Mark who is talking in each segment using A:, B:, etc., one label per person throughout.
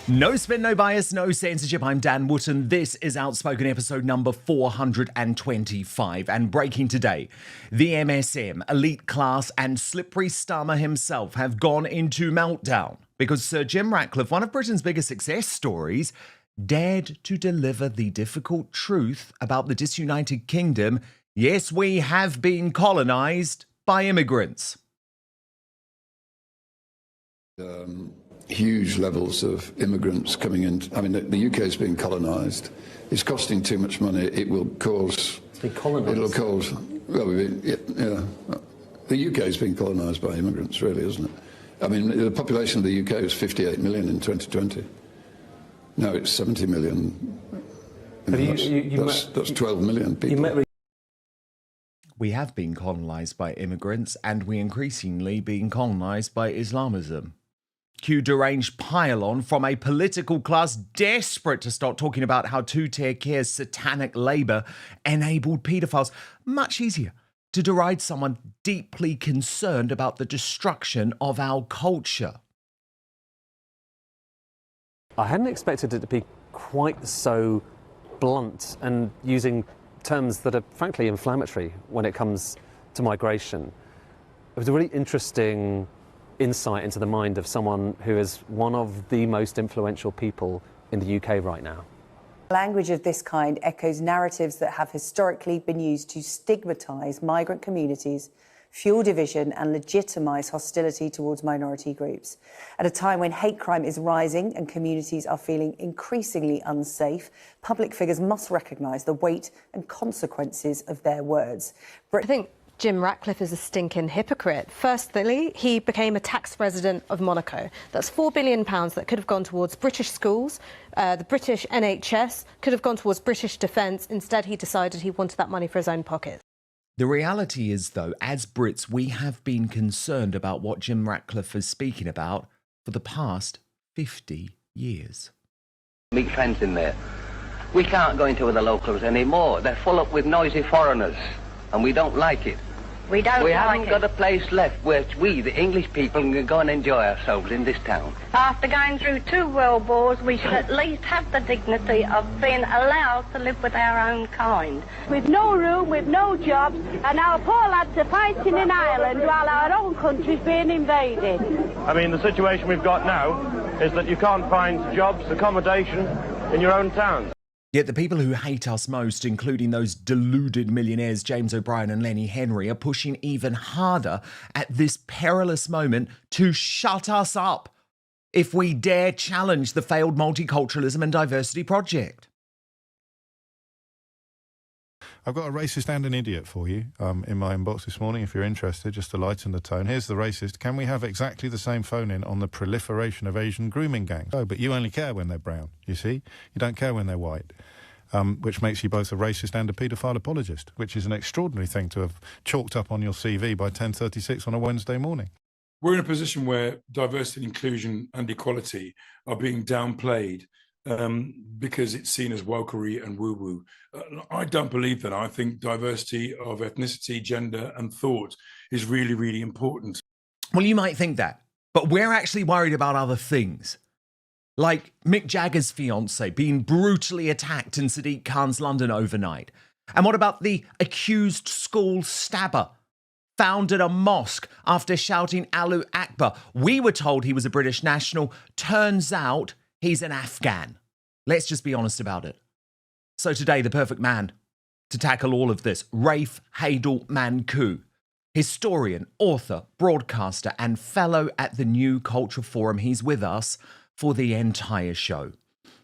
A: No spin, no bias, no censorship. I'm Dan Wootton. This is Outspoken episode number 425. And breaking today, the MSM, elite class, and Slippery Starmer himself have gone into meltdown because Sir Jim Ratcliffe, one of Britain's biggest success stories, dared to deliver the difficult truth about the Disunited Kingdom. Yes, we have been colonised by immigrants.
B: Huge levels of immigrants coming in. I mean, the UK is being colonised. It's costing too much money. It will cause. It'll cause. Well, the UK is being colonised by immigrants, really, isn't it? I mean, the population of the UK was 58 million in 2020. Now it's 70 million. That's 12 million people.
A: We have been colonised by immigrants, and we increasingly being colonised by Islamism. Cue deranged pile-on from a political class desperate to start talking about how Two Tier Keir's satanic labour enabled paedophiles. Much easier to deride someone deeply concerned about the destruction of our culture.
C: I hadn't expected it to be quite so blunt and using terms that are frankly inflammatory when it comes to migration. It was a really interesting insight into the mind of someone who is one of the most influential people in the UK right now.
D: Language of this kind echoes narratives that have historically been used to stigmatise migrant communities, fuel division and legitimise hostility towards minority groups. At a time when hate crime is rising and communities are feeling increasingly unsafe, public figures must recognise the weight and consequences of their words.
E: I think Jim Ratcliffe is a stinking hypocrite. Firstly, he became a tax resident of Monaco. That's £4 billion that could have gone towards British schools. The British NHS could have gone towards British defence. Instead, he decided he wanted that money for his own pocket.
A: The reality is, though, as Brits, we have been concerned about what Jim Ratcliffe is speaking about for the past 50 years.
F: Big fence in there. We can't go into the locals anymore. They're full up with noisy foreigners, and we don't like it. We haven't got a place left where we, the English people, can go and enjoy ourselves in this town.
G: After going through 2 world wars, we should at least have the dignity of being allowed to live with our own kind.
H: With no room, with no jobs, and our poor lads are fighting in Ireland while our own country's being invaded.
I: I mean, the situation we've got now is that you can't find jobs, accommodation in your own towns.
A: Yet the people who hate us most, including those deluded millionaires James O'Brien and Lenny Henry, are pushing even harder at this perilous moment to shut us up if we dare challenge the failed multiculturalism and diversity project.
J: I've got a racist and an idiot for you in my inbox this morning, if you're interested, just to lighten the tone. Here's the racist. Can we have exactly the same phone-in on the proliferation of Asian grooming gangs? Oh, but you only care when they're brown, you see? You don't care when they're white, which makes you both a racist and a paedophile apologist, which is an extraordinary thing to have chalked up on your CV by 10:36 on a Wednesday morning.
K: We're in a position where diversity, inclusion and equality are being downplayed because it's seen as wokery and woo-woo. I don't believe that. I think diversity of ethnicity, gender and thought is really, really important.
A: Well, you might think that, but we're actually worried about other things. Like Mick Jagger's fiancée being brutally attacked in Sadiq Khan's London overnight. And what about the accused school stabber found at a mosque after shouting Allahu Akbar? We were told he was a British national. Turns out he's an Afghan. Let's just be honest about it. So today, the perfect man to tackle all of this, Rafe Hadel Manku, historian, author, broadcaster, and fellow at the New Culture Forum. He's with us for the entire show.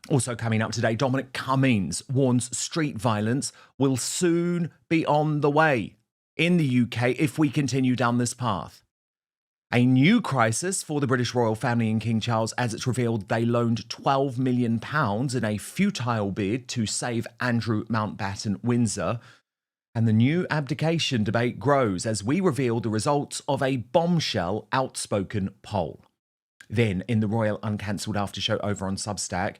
A: Also coming up today, Dominic Cummings warns street violence will soon be on the way in the UK if we continue down this path. A new crisis for the British royal family and King Charles as it's revealed they loaned £12 million in a futile bid to save Andrew Mountbatten Windsor. And the new abdication debate grows as we reveal the results of a bombshell Outspoken poll. Then, in the royal uncancelled after show over on Substack,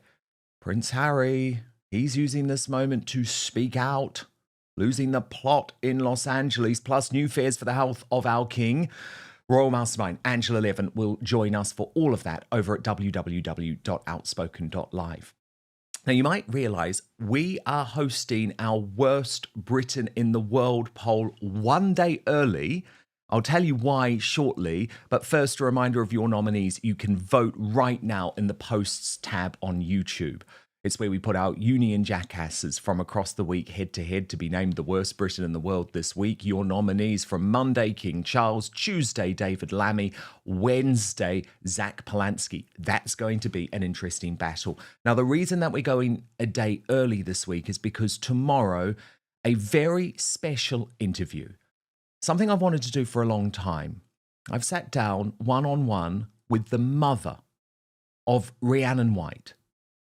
A: Prince Harry, he's using this moment to speak out, losing the plot in Los Angeles, plus new fears for the health of our king. Royal Mastermind, Angela Levin, will join us for all of that over at www.outspoken.live. Now, you might realise we are hosting our Worst Britain in the World poll one day early. I'll tell you why shortly, but first a reminder of your nominees. You can vote right now in the Posts tab on YouTube. It's where we put out Union jackasses from across the week head-to-head to be named the worst Briton in the world this week. Your nominees from Monday, King Charles, Tuesday, David Lammy, Wednesday, Zach Polanski. That's going to be an interesting battle. Now, the reason that we're going a day early this week is because tomorrow, a very special interview. Something I've wanted to do for a long time. I've sat down one-on-one with the mother of Rhiannon White,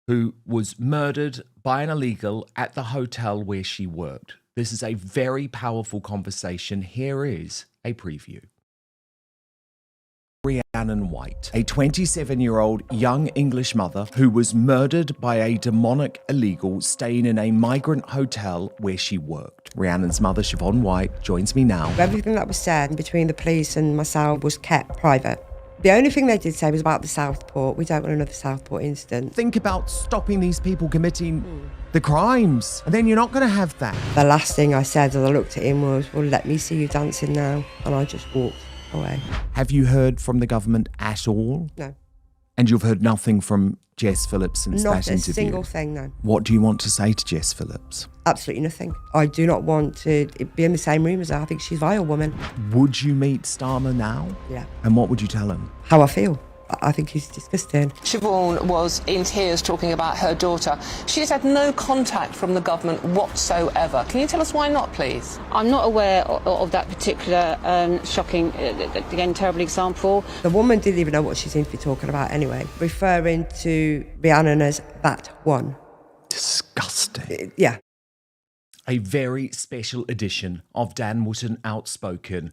A: who was murdered by an illegal at the hotel where she worked. This is a very powerful conversation. Here is a preview. Rhiannon White, a 27-year-old young English mother who was murdered by a demonic illegal staying in a migrant hotel where she worked. Rhiannon's mother, Siobhan White, joins me now.
L: Everything that was said between the police and myself was kept private. The only thing they did say was about the Southport. We don't want another Southport incident.
A: Think about stopping these people committing the crimes, and then you're not going to have that.
L: The last thing I said as I looked at him was, well, let me see you dancing now. And I just walked away.
A: Have you heard from the government at all?
L: No.
A: And you've heard nothing from Jess Phillips since that interview?
L: Not a single thing, no.
A: What do you want to say to Jess Phillips?
L: Absolutely nothing. I do not want to be in the same room as her. I think she's a vile woman.
A: Would you meet Starmer now?
L: Yeah.
A: And what would you tell him?
L: How I feel. I think he's disgusting.
M: Siobhan was in tears talking about her daughter. She has had no contact from the government whatsoever. Can you tell us why not, please?
N: I'm not aware of that particular shocking, again, terrible example.
L: The woman didn't even know what she seemed to be talking about anyway, referring to Rhiannon as that one.
A: Disgusting.
L: Yeah.
A: A very special edition of Dan Wootton Outspoken,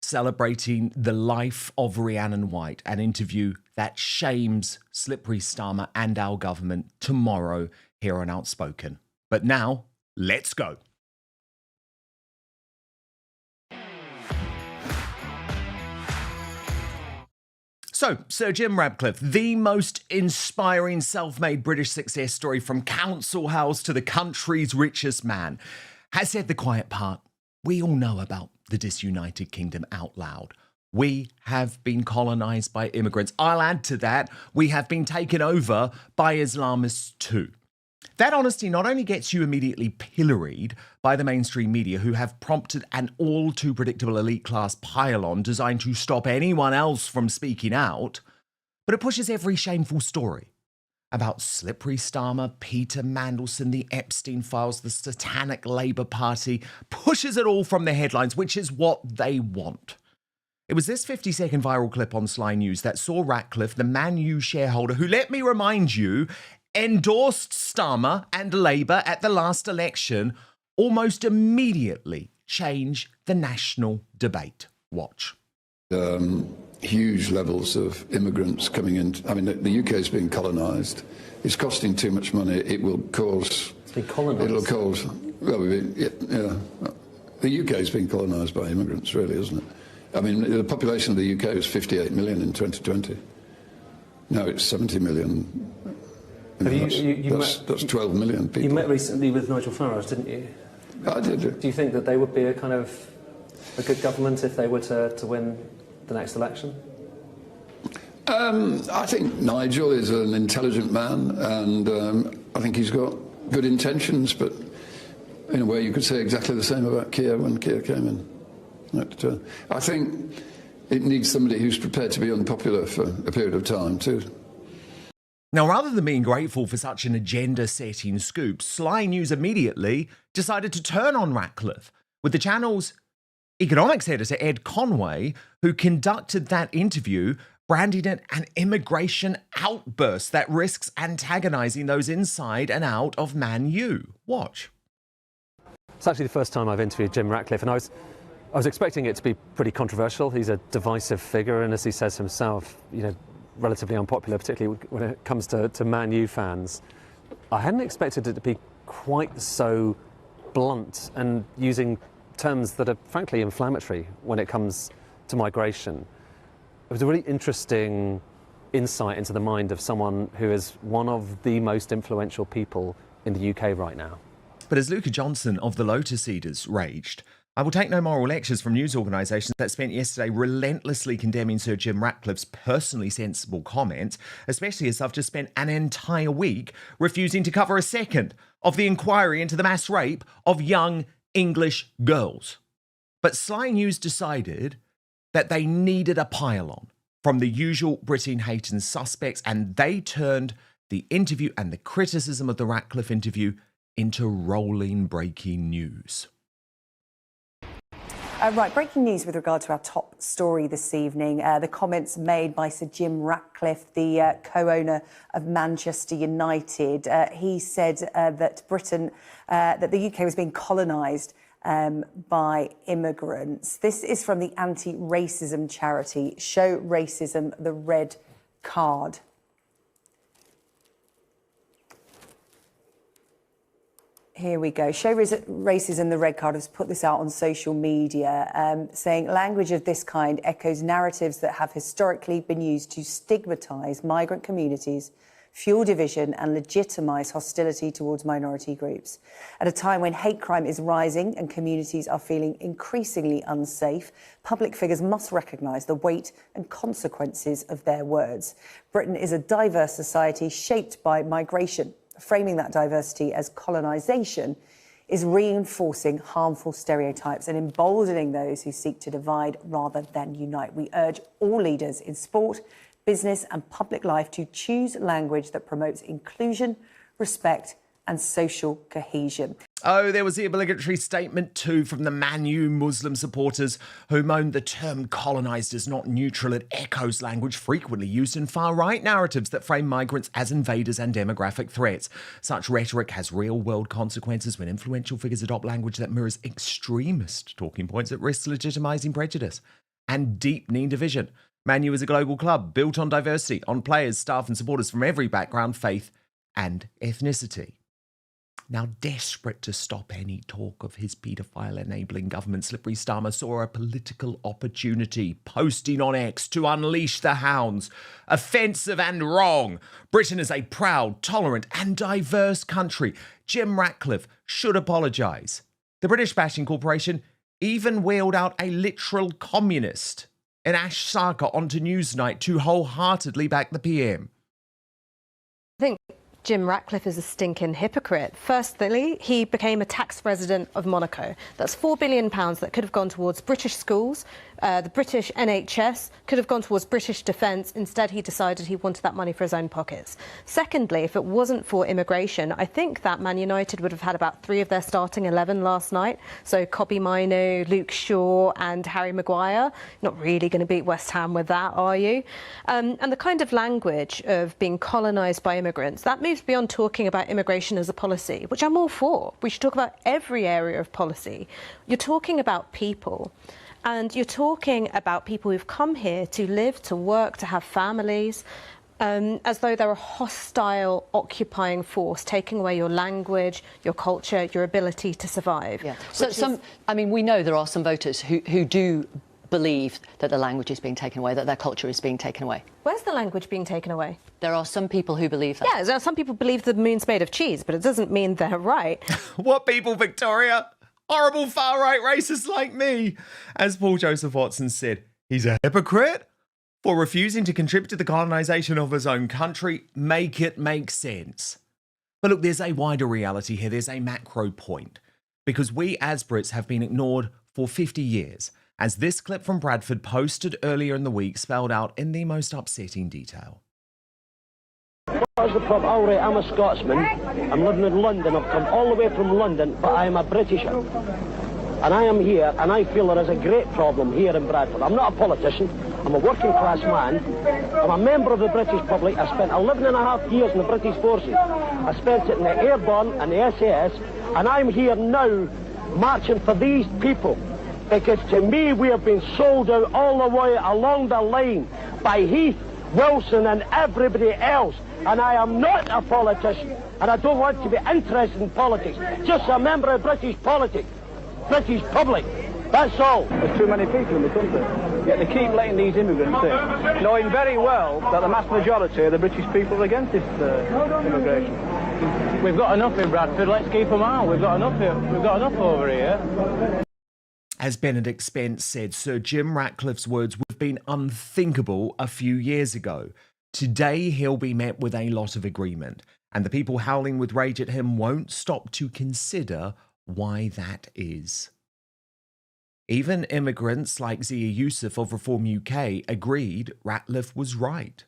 A: celebrating the life of Rhiannon White, an interview that shames Slippery Starmer and our government tomorrow here on Outspoken. But now, let's go. So, Sir Jim Ratcliffe, the most inspiring self-made British success story from council house to the country's richest man, has said the quiet part. We all know about the Disunited Kingdom out loud. We have been colonised by immigrants. I'll add to that, we have been taken over by Islamists too. That honesty not only gets you immediately pilloried by the mainstream media, who have prompted an all too predictable elite class pile-on designed to stop anyone else from speaking out, but it pushes every shameful story about Slippery Starmer, Peter Mandelson, the Epstein files, the satanic Labour Party, pushes it all from the headlines, which is what they want. It was this 50-second viral clip on Sly News that saw Ratcliffe, the Man U shareholder, who, let me remind you, endorsed Starmer and Labour at the last election, almost immediately change the national debate. Watch.
B: Huge levels of immigrants coming in. I mean, the UK is being colonised. It's costing too much money. It will cause... It'll cause... Well, the UK is being colonised by immigrants, really, isn't it? I mean, the population of the UK was 58 million in 2020. Now it's 70 million. That's 12 million people.
C: You met recently with Nigel Farage, didn't you?
B: I did.
C: Do you think that they would be a kind of a good government if they were to win the next election?
B: I think Nigel is an intelligent man, and I think he's got good intentions, but in a way you could say exactly the same about Keir when Keir came in. I think it needs somebody who's prepared to be unpopular for a period of time too.
A: Now, rather than being grateful for such an agenda-setting scoop, Sly News immediately decided to turn on Ratcliffe with the channel's economics editor, Ed Conway, who conducted that interview, branding it an immigration outburst that risks antagonising those inside and out of Man U. Watch.
C: It's actually the first time I've interviewed Jim Ratcliffe, and I was expecting it to be pretty controversial. He's a divisive figure, and as he says himself, you know, relatively unpopular, particularly when it comes to Man U fans. I hadn't expected it to be quite so blunt and using terms that are frankly inflammatory when it comes to migration. It was a really interesting insight into the mind of someone who is one of the most influential people in the UK right now.
A: But as Luca Johnson of the Lotus Eaters raged, I will take no moral lectures from news organisations that spent yesterday relentlessly condemning Sir Jim Ratcliffe's personally sensible comment, especially as I've just spent an entire week refusing to cover a second of the inquiry into the mass rape of young English girls. But Sly News decided that they needed a pile-on from the usual Britain hating suspects, and they turned the interview and the criticism of the Ratcliffe interview into rolling breaking news.
D: Right, breaking news with regard to our top story this evening. The comments made by Sir Jim Ratcliffe, the co-owner of Manchester United. He said that the UK was being colonised by immigrants. This is from the anti-racism charity Show Racism the Red Card. Here we go. Show Racism the Red Card has put this out on social media, saying language of this kind echoes narratives that have historically been used to stigmatise migrant communities, fuel division and legitimise hostility towards minority groups. At a time when hate crime is rising and communities are feeling increasingly unsafe, public figures must recognise the weight and consequences of their words. Britain is a diverse society shaped by migration. Framing that diversity as colonisation is reinforcing harmful stereotypes and emboldening those who seek to divide rather than unite. We urge all leaders in sport, business and public life to choose language that promotes inclusion, respect and social cohesion.
A: Oh, there was the obligatory statement too from the Man U Muslim supporters who moaned the term colonised is not neutral. It echoes language frequently used in far-right narratives that frame migrants as invaders and demographic threats. Such rhetoric has real-world consequences when influential figures adopt language that mirrors extremist talking points that risk legitimising prejudice and deepening division. Man U is a global club built on diversity, on players, staff and supporters from every background, faith and ethnicity. Now, desperate to stop any talk of his paedophile-enabling government, Slippery Starmer saw a political opportunity, posting on X to unleash the hounds. Offensive and wrong. Britain is a proud, tolerant and diverse country. Jim Ratcliffe should apologise. The British Bashing Corporation even wheeled out a literal communist in Ash Sarkar onto Newsnight to wholeheartedly back the PM.
E: I think Jim Ratcliffe is a stinking hypocrite. Firstly, he became a tax resident of Monaco. That's £4 billion that could have gone towards British schools. The British NHS could have gone towards British defence. Instead, he decided he wanted that money for his own pockets. Secondly, if it wasn't for immigration, I think that Man United would have had about 3 of their starting 11 last night. So Kobbie Mainoo, Luke Shaw and Harry Maguire. Not really going to beat West Ham with that, are you? And the kind of language of being colonised by immigrants, that moves beyond talking about immigration as a policy, which I'm all for. We should talk about every area of policy. You're talking about people. And you're talking about people who've come here to live, to work, to have families, as though they're a hostile, occupying force, taking away your language, your culture, your ability to survive.
O: Yeah. So I mean, we know there are some voters who do believe that the language is being taken away, that their culture is being taken away.
E: Where's the language being taken away?
O: There are some people who believe that.
E: Yeah, some people believe the moon's made of cheese, but it doesn't mean they're right.
A: What people, Victoria? Horrible far-right racists like me. As Paul Joseph Watson said, he's a hypocrite for refusing to contribute to the colonisation of his own country. Make it make sense. But look, there's a wider reality here. There's a macro point. Because we as Brits have been ignored for 50 years, as this clip from Bradford posted earlier in the week spelled out in the most upsetting detail.
P: What's the problem? All right, I'm a Scotsman. I'm living in London. I've come all the way from London, but I am a Britisher. And I am here, and I feel there is a great problem here in Bradford. I'm not a politician. I'm a working class man. I'm a member of the British public. I spent 11.5 years in the British forces. I spent it in the Airborne and the SAS, and I'm here now marching for these people. Because to me, we have been sold out all the way along the line by Heath, Wilson and everybody else. And I am not a politician, and I don't want to be interested in politics. Just a member of British politics, British public. That's all.
Q: There's too many people in the country. Yet they keep letting these immigrants in, knowing very well that the mass majority of the British people are against this immigration. We've got enough in Bradford, let's keep them out. We've got enough here. We've got enough over here.
A: As Benedict Spence said, Sir Jim Ratcliffe's words would have been unthinkable a few years ago. Today, he'll be met with a lot of agreement, and the people howling with rage at him won't stop to consider why that is. Even immigrants like Zia Youssef of Reform UK agreed Ratcliffe was right.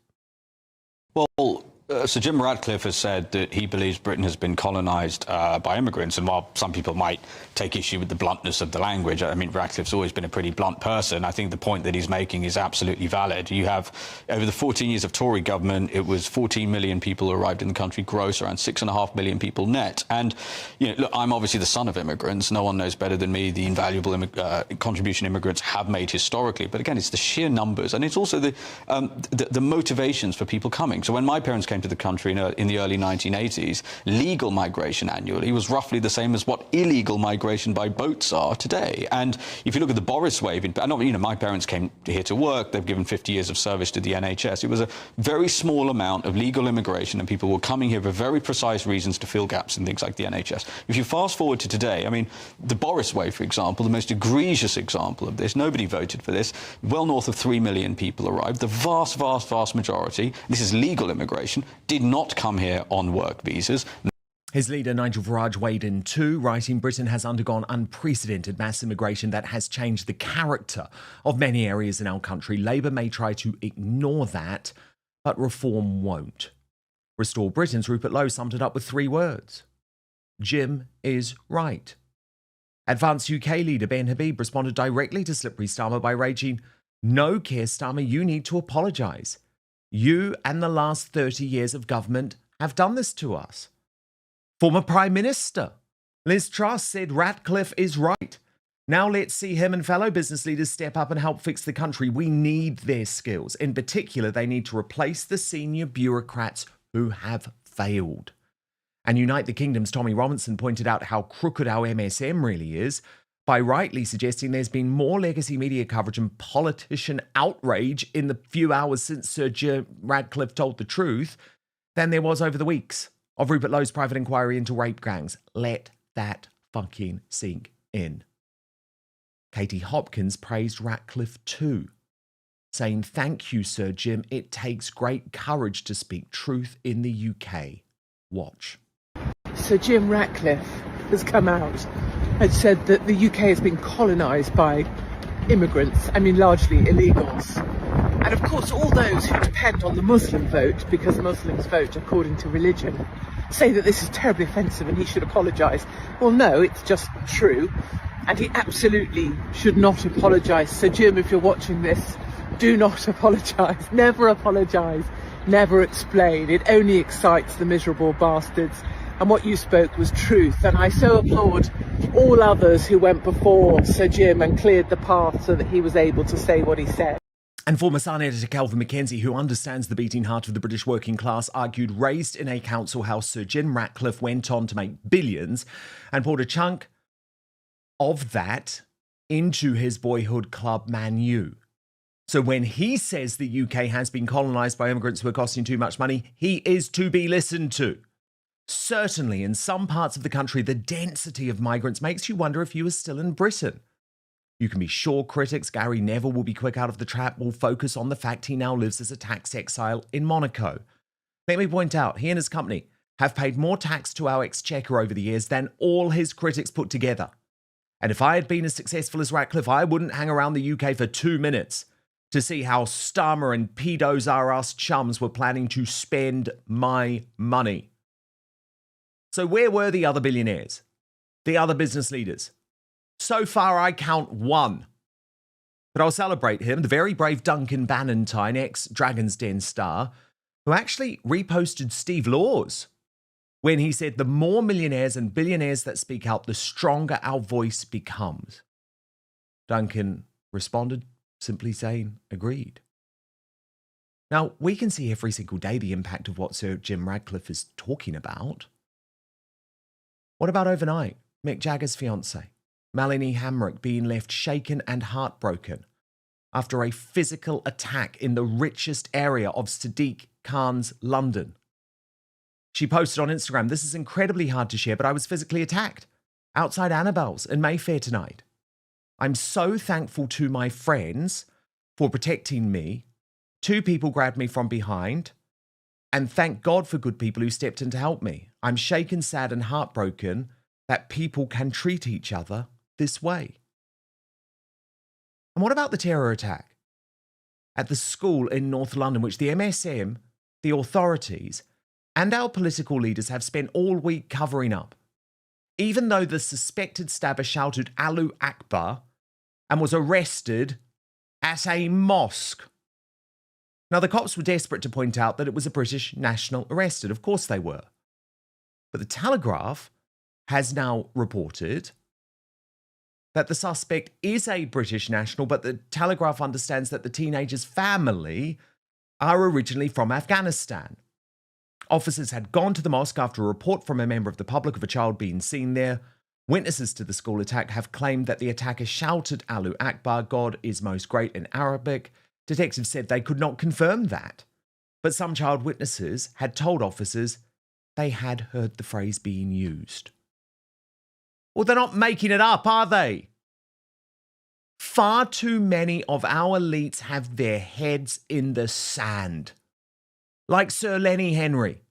R: Well, Sir Jim Ratcliffe has said that he believes Britain has been colonised by immigrants, and while some people might take issue with the bluntness of the language, I mean, Ratcliffe's always been a pretty blunt person. I think the point that he's making is absolutely valid. You have, over the 14 years of Tory government, it was 14 million people who arrived in the country gross, around 6.5 million people net. And, you know, look, I'm obviously the son of immigrants. No one knows better than me the invaluable contribution immigrants have made historically. But again, it's the sheer numbers, and it's also the motivations for people coming. So when my parents came to the country in the early 1980s, legal migration annually was roughly the same as what illegal migration by boats are today. And if you look at the Boris wave, my parents came here to work, they've given 50 years of service to the NHS. It was a very small amount of legal immigration, and people were coming here for very precise reasons to fill gaps in things like the NHS. If you fast forward to today, I mean, the Boris wave, for example, the most egregious example of this, nobody voted for this, well north of 3 million people arrived. The vast, vast, vast majority, this is legal immigration, did not come here on work visas.
A: His leader, Nigel Farage, weighed in too, writing, Britain has undergone unprecedented mass immigration that has changed the character of many areas in our country. Labour may try to ignore that, but Reform won't. Restore Britain's Rupert Lowe summed it up with 3 words. Jim is right. Advanced UK leader Ben Habib responded directly to Slippery Starmer by raging, no, Keir Starmer, you need to apologise. You and the last 30 years of government have done this to us. Former Prime Minister Liz Truss said Ratcliffe is right. Now let's see him and fellow business leaders step up and help fix the country. We need their skills. In particular, they need to replace the senior bureaucrats who have failed. And Unite Kingdom's Tommy Robinson pointed out how crooked our MSM really is by rightly suggesting there's been more legacy media coverage and politician outrage in the few hours since Sir Jim Ratcliffe told the truth than there was over the weeks of Rupert Lowe's private inquiry into rape gangs. Let that fucking sink in. Katie Hopkins praised Ratcliffe too, saying, thank you, Sir Jim. It takes great courage to speak truth in the UK. Watch.
S: Sir Jim Ratcliffe has come out and said that the UK has been colonised by immigrants, I mean largely illegals. And of course all those who depend on the Muslim vote, because Muslims vote according to religion, say that this is terribly offensive and he should apologise. Well no, it's just true, and he absolutely should not apologise. Sir Jim, if you're watching this, do not apologise, never explain. It only excites the miserable bastards. And what you spoke was truth, and I so applaud all others who went before Sir Jim and cleared the path so that he was able to say what he said.
A: And former Sun editor Kelvin Mackenzie, who understands the beating heart of the British working class, argued raised in a council house Sir Jim Ratcliffe went on to make billions and poured a chunk of that into his boyhood club Man U. So when he says the UK has been colonised by immigrants who are costing too much money, he is to be listened to. Certainly, in some parts of the country, the density of migrants makes you wonder if you are still in Britain. You can be sure critics Gary Neville will be quick out of the trap, will focus on the fact he now lives as a tax exile in Monaco. Let me point out, he and his company have paid more tax to our exchequer over the years than all his critics put together. And if I had been as successful as Ratcliffe, I wouldn't hang around the UK for 2 minutes to see how Starmer and pedos are us chums were planning to spend my money. So where were the other billionaires? The other business leaders? So far, I count 1. But I'll celebrate him, the very brave Duncan Bannatyne, ex-Dragon's Den star, who actually reposted Steve Laws when he said the more millionaires and billionaires that speak out, the stronger our voice becomes. Duncan responded, simply saying, agreed. Now, we can see every single day the impact of what Sir Jim Ratcliffe is talking about. What about overnight? Mick Jagger's fiancée, Melanie Hamrick, being left shaken and heartbroken after a physical attack in the richest area of Sadiq Khan's London. She posted on Instagram, "This is incredibly hard to share, but I was physically attacked outside Annabelle's in Mayfair tonight. I'm so thankful to my friends for protecting me. 2 people grabbed me from behind, and thank God for good people who stepped in to help me. I'm shaken, sad, and heartbroken that people can treat each other this way." And what about the terror attack at the school in North London, which the MSM, the authorities, and our political leaders have spent all week covering up? Even though the suspected stabber shouted Allahu Akbar and was arrested at a mosque. Now, the cops were desperate to point out that it was a British national arrested. Of course they were. But the Telegraph has now reported that the suspect is a British national, but the Telegraph understands that the teenager's family are originally from Afghanistan. Officers had gone to the mosque after a report from a member of the public of a child being seen there. Witnesses to the school attack have claimed that the attacker shouted Allahu Akbar, God is most great, in Arabic. Detectives said they could not confirm that, but some child witnesses had told officers they had heard the phrase being used. Well, they're not making it up, are they? Far too many of our elites have their heads in the sand. Like Sir Lenny Henry,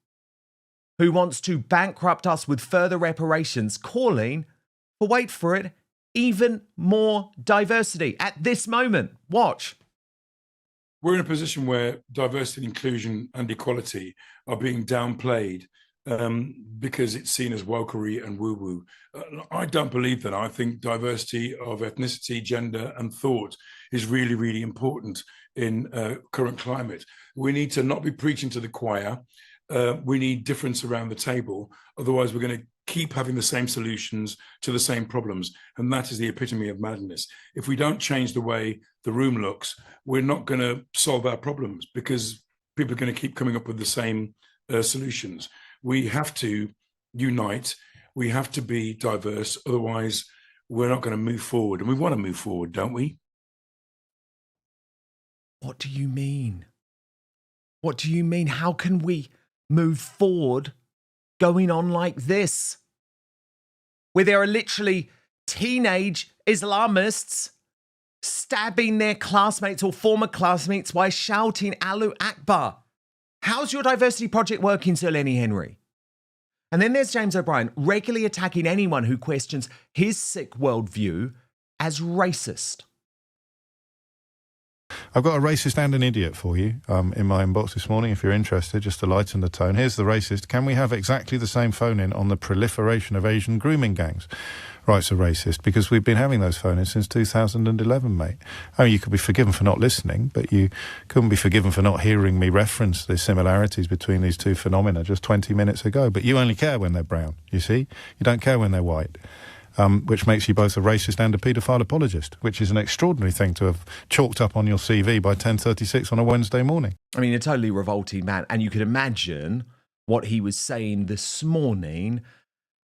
A: who wants to bankrupt us with further reparations, calling for, wait for it, even more diversity at this moment. Watch.
K: We're in a position where diversity, inclusion and equality are being downplayed because it's seen as wokery and woo-woo. I don't believe that. I think diversity of ethnicity, gender and thought is really, really important in current climate. We need to not be preaching to the choir. We need difference around the table. Otherwise, we're going to keep having the same solutions to the same problems. And that is the epitome of madness. If we don't change the way the room looks, we're not going to solve our problems because people are going to keep coming up with the same solutions. We have to unite. We have to be diverse. Otherwise, we're not going to move forward. And we want to move forward, don't we?
A: What do you mean? What do you mean? How can we move forward going on like this? Where there are literally teenage Islamists stabbing their classmates or former classmates by shouting Allahu Akbar. How's your diversity project working, Sir Lenny Henry? And then there's James O'Brien, regularly attacking anyone who questions his sick worldview as racist.
J: I've got a racist and an idiot for you in my inbox this morning, if you're interested, just to lighten the tone. Here's the racist. Can we have exactly the same phone-in on the proliferation of Asian grooming gangs? Writes a racist, because we've been having those phone-ins since 2011, mate. I mean, you could be forgiven for not listening, but you couldn't be forgiven for not hearing me reference the similarities between these two phenomena just 20 minutes ago. But you only care when they're brown, you see? You don't care when they're white. Which makes you both a racist and a paedophile apologist, which is an extraordinary thing to have chalked up on your CV by 10:36 on a Wednesday morning.
A: I mean, a totally revolting man. And you could imagine what he was saying this morning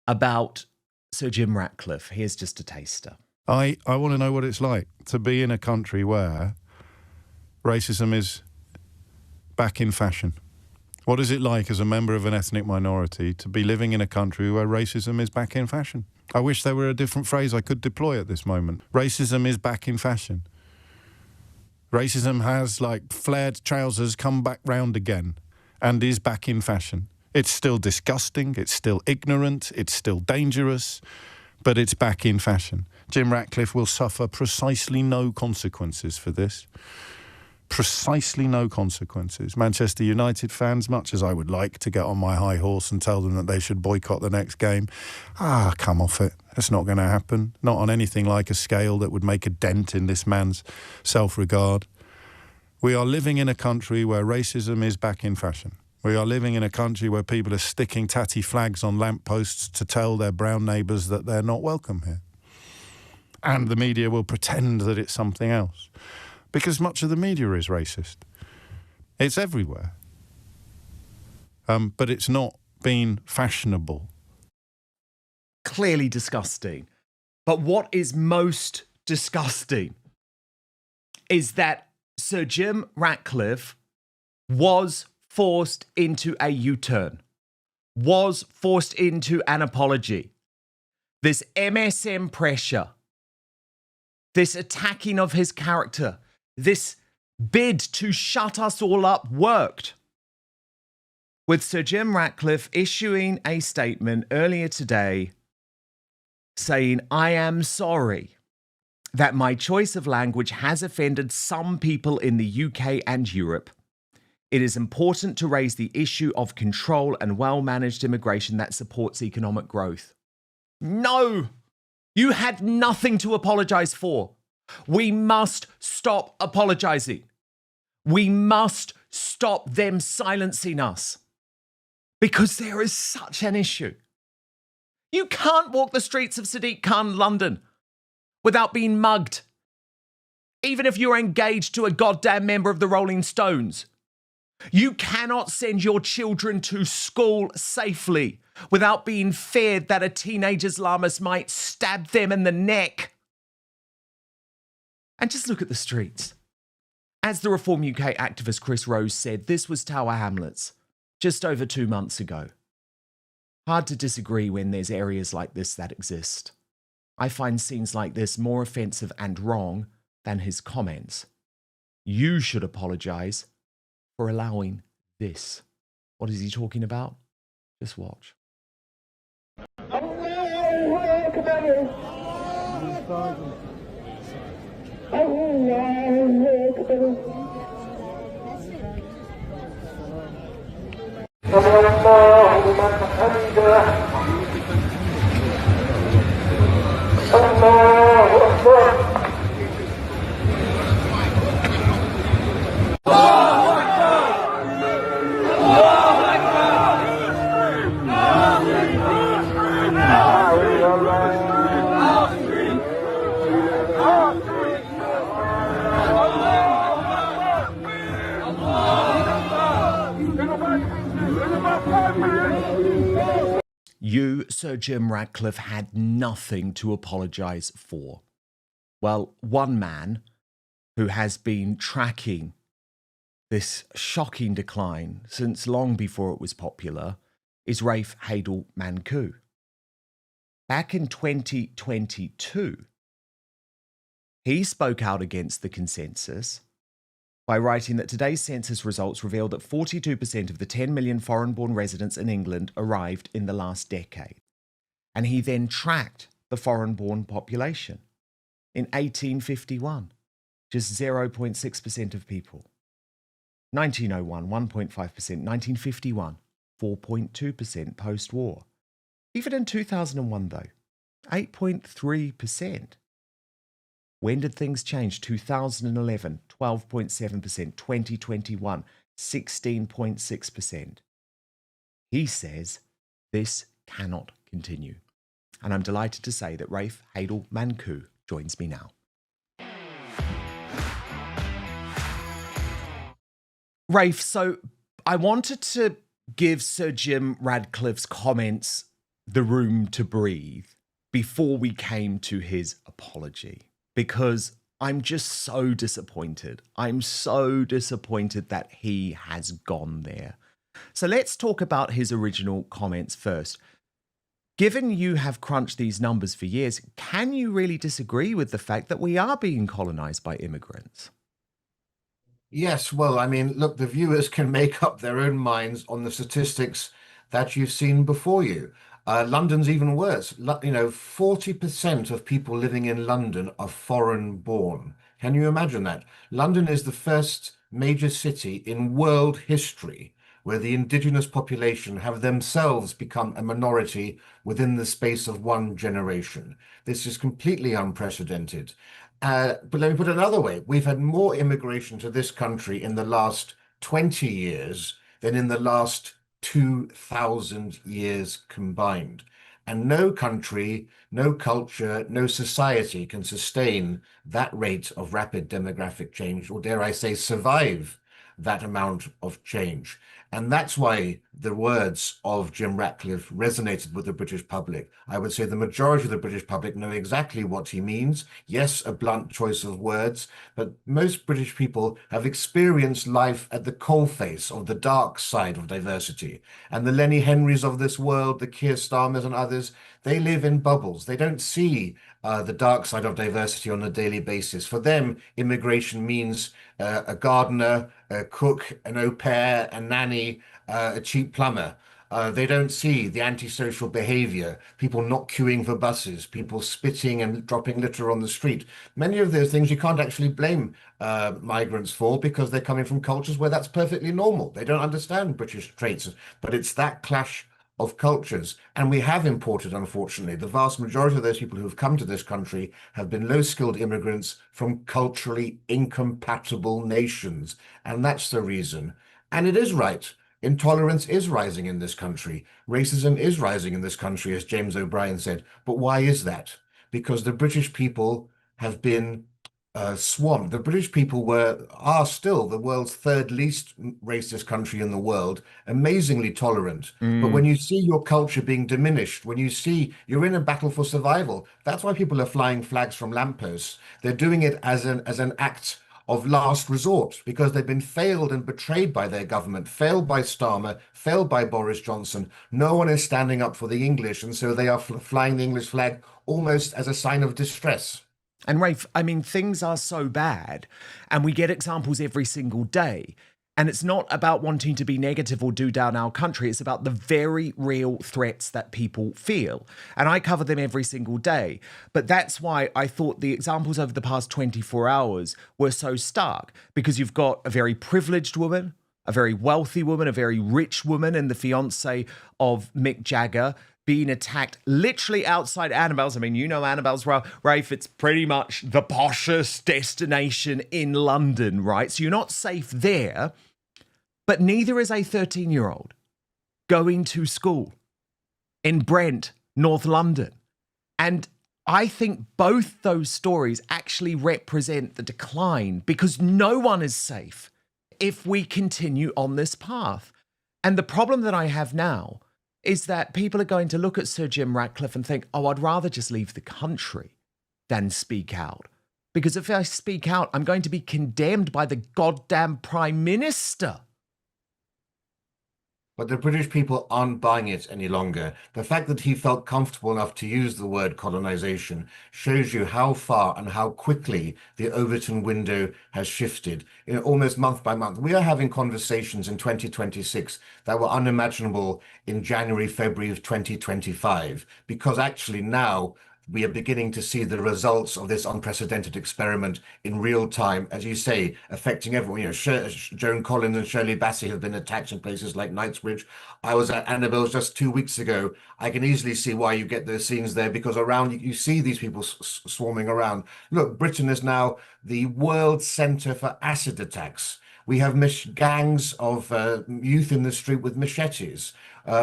A: about Sir Jim Ratcliffe. Here's just a taster.
J: I want to know what it's like to be in a country where racism is back in fashion. What is it like as a member of an ethnic minority to be living in a country where racism is back in fashion? I wish there were a different phrase I could deploy at this moment. Racism is back in fashion. Racism has, like flared trousers, come back round again and is back in fashion. It's still disgusting, it's still ignorant, it's still dangerous, but it's back in fashion. Jim Ratcliffe will suffer precisely no consequences for this. Precisely no consequences. Manchester United fans, much as I would like to get on my high horse and tell them that they should boycott the next game, come off it. That's not going to happen. Not on anything like a scale that would make a dent in this man's self-regard. We are living in a country where racism is back in fashion. We are living in a country where people are sticking tatty flags on lampposts to tell their brown neighbours that they're not welcome here. And the media will pretend that it's something else. Because much of the media is racist. It's everywhere. But it's not been fashionable.
A: Clearly disgusting. But what is most disgusting is that Sir Jim Ratcliffe was forced into a U-turn, was forced into an apology. This MSM pressure, this attacking of his character, this bid to shut us all up worked. With Sir Jim Ratcliffe issuing a statement earlier today saying, "I am sorry that my choice of language has offended some people in the UK and Europe. It is important to raise the issue of control and well-managed immigration that supports economic growth." No! You had nothing to apologise for. We must stop apologising. We must stop them silencing us. Because there is such an issue. You can't walk the streets of Sadiq Khan, London, without being mugged. Even if you're engaged to a goddamn member of the Rolling Stones. You cannot send your children to school safely without being feared that a teenage Islamist might stab them in the neck. And just look at the streets. As the Reform UK activist Chris Rose said, this was Tower Hamlets just over 2 months ago. Hard to disagree when there's areas like this that exist. I find scenes like this more offensive and wrong than his comments. You should apologise for allowing this. What is he talking about? Just watch. You, Sir Jim Ratcliffe, had nothing to apologise for. Well, one man who has been tracking this shocking decline since long before it was popular is Rafe Hadel Manku. Back in 2022, he spoke out against the consensus by writing that today's census results reveal that 42% of the 10 million foreign-born residents in England arrived in the last decade. And he then tracked the foreign-born population in 1851, just 0.6% of people. 1901, 1.5%, 1951, 4.2% post-war. Even in 2001, though, 8.3%. When did things change? 2011, 12.7%, 2021, 16.6%. He says this cannot continue. And I'm delighted to say that Rafe Hadel Manku joins me now. Rafe, so I wanted to give Sir Jim Ratcliffe's comments the room to breathe before we came to his apology, because I'm just so disappointed. I'm so disappointed that he has gone there. So let's talk about his original comments first. Given you have crunched these numbers for years, can you really disagree with the fact that we are being colonised by immigrants?
T: Yes, well, I mean, look, the viewers can make up their own minds on the statistics that you've seen before you. London's even worse. 40% of people living in London are foreign-born. Can you imagine that? London is the first major city in world history where the indigenous population have themselves become a minority within the space of one generation. This is completely unprecedented. But let me put it another way. We've had more immigration to this country in the last 20 years than in the last 2,000 years combined. And no country, no culture, no society can sustain that rate of rapid demographic change, or dare I say, survive that amount of change. And that's why the words of Jim Ratcliffe resonated with the British public. I would say the majority of the British public know exactly what he means. Yes, a blunt choice of words, but most British people have experienced life at the coalface of the dark side of diversity. And the Lenny Henrys of this world, the Keir Starmers and others, they live in bubbles. They don't see the dark side of diversity on a daily basis. For them, immigration means a gardener, a cook, an au pair, a nanny, a cheap plumber. They don't see the antisocial behavior, people not queuing for buses, people spitting and dropping litter on the street. Many of those things you can't actually blame migrants for, because they're coming from cultures where that's perfectly normal. They don't understand British traits, but it's that clash of cultures. And we have imported, unfortunately, the vast majority of those people who've come to this country have been low-skilled immigrants from culturally incompatible nations. And that's the reason. And it is right. Intolerance is rising in this country. Racism is rising in this country, as James O'Brien said. But why is that? Because the British people have been swamped. The British people are still the world's third least racist country in the world, amazingly tolerant. But when you see your culture being diminished, when you see you're in a battle for survival, that's why people are flying flags from lampposts. They're doing it as an act of last resort, because they've been failed and betrayed by their government, failed by Starmer, failed by Boris Johnson. No one is standing up for the English, and so they are flying the English flag almost as a sign of distress.
A: And Rafe, I mean, things are so bad, and we get examples every single day. And it's not about wanting to be negative or do down our country. It's about the very real threats that people feel. And I cover them every single day. But that's why I thought the examples over the past 24 hours were so stark, because you've got a very privileged woman, a very wealthy woman, a very rich woman, and the fiance of Mick Jagger being attacked literally outside Annabelle's. I mean, you know Annabelle's, Rafe, it's pretty much the poshest destination in London, right? So you're not safe there, but neither is a 13-year-old going to school in Brent, North London. And I think both those stories actually represent the decline, because no one is safe if we continue on this path. And the problem that I have now is that people are going to look at Sir Jim Ratcliffe and think, oh, I'd rather just leave the country than speak out. Because if I speak out, I'm going to be condemned by the goddamn Prime Minister.
T: But the British people aren't buying it any longer. The fact that he felt comfortable enough to use the word colonisation shows you how far and how quickly the Overton window has shifted, almost month by month. We are having conversations in 2026 that were unimaginable in January, February of 2025, because actually now we are beginning to see the results of this unprecedented experiment in real time, as you say, affecting everyone. Joan Collins and Shirley Bassey have been attacked in places like Knightsbridge. I was at Annabelle's just 2 weeks ago. I can easily see why you get those scenes there, because around you see these people swarming around. Look, Britain is now the world centre for acid attacks. We have gangs of youth in the street with machetes.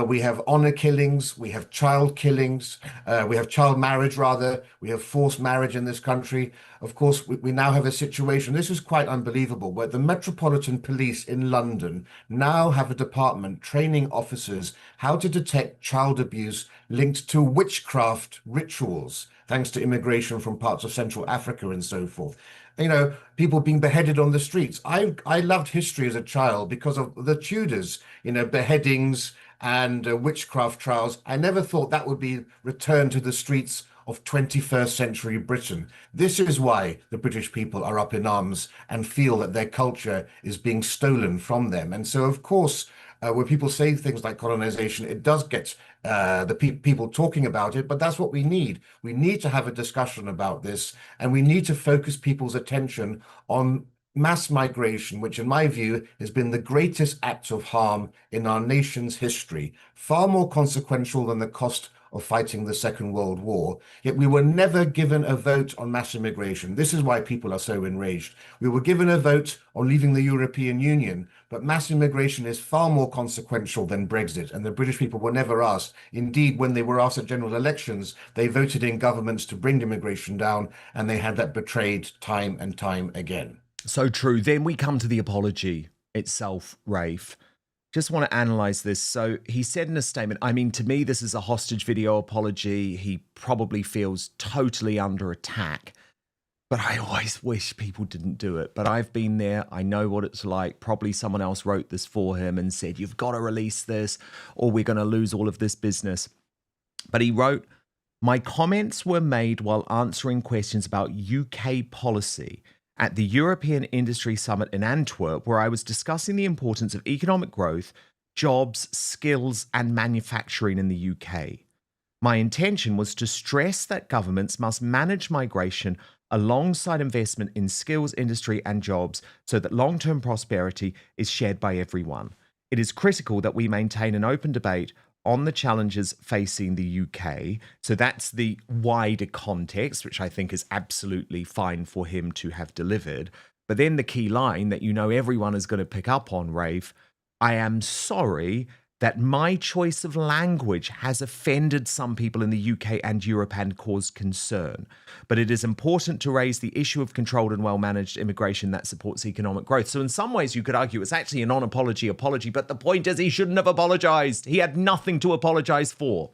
T: We have honor killings. We have child killings. We have child marriage, rather. We have forced marriage in this country. Of course, we now have a situation, this is quite unbelievable, where the Metropolitan Police in London now have a department training officers how to detect child abuse linked to witchcraft rituals, thanks to immigration from parts of Central Africa and so forth. People being beheaded on the streets. I loved history as a child because of the Tudors, beheadings and witchcraft trials. I never thought that would be returned to the streets of 21st century Britain. This is why the British people are up in arms and feel that their culture is being stolen from them. And so, of course, when people say things like colonisation, it does get the people talking about it, but that's what we need. We need to have a discussion about this, and we need to focus people's attention on mass migration, which in my view has been the greatest act of harm in our nation's history, far more consequential than the cost of fighting the Second World War. Yet we were never given a vote on mass immigration. This is why people are so enraged. We were given a vote on leaving the European Union, but mass immigration is far more consequential than Brexit, and the British people were never asked. Indeed, when they were asked at general elections, they voted in governments to bring immigration down, and they had that betrayed time and time again.
A: So true. Then we come to the apology itself, Rafe. Just want to analyze this. So he said in a statement, I mean, to me, this is a hostage video apology. He probably feels totally under attack. But I always wish people didn't do it. But I've been there. I know what it's like. Probably someone else wrote this for him and said, you've got to release this or we're going to lose all of this business. But he wrote, my comments were made while answering questions about UK policy at the European Industry Summit in Antwerp, where I was discussing the importance of economic growth, jobs, skills, and manufacturing in the UK. My intention was to stress that governments must manage migration alongside investment in skills, industry, and jobs so that long-term prosperity is shared by everyone. It is critical that we maintain an open debate on the challenges facing the UK. So that's the wider context, which I think is absolutely fine for him to have delivered. But then the key line that everyone is going to pick up on, Rafe, I am sorry that my choice of language has offended some people in the UK and Europe and caused concern. But it is important to raise the issue of controlled and well-managed immigration that supports economic growth. So in some ways, you could argue it's actually a non-apology apology, but the point is he shouldn't have apologized. He had nothing to apologize for.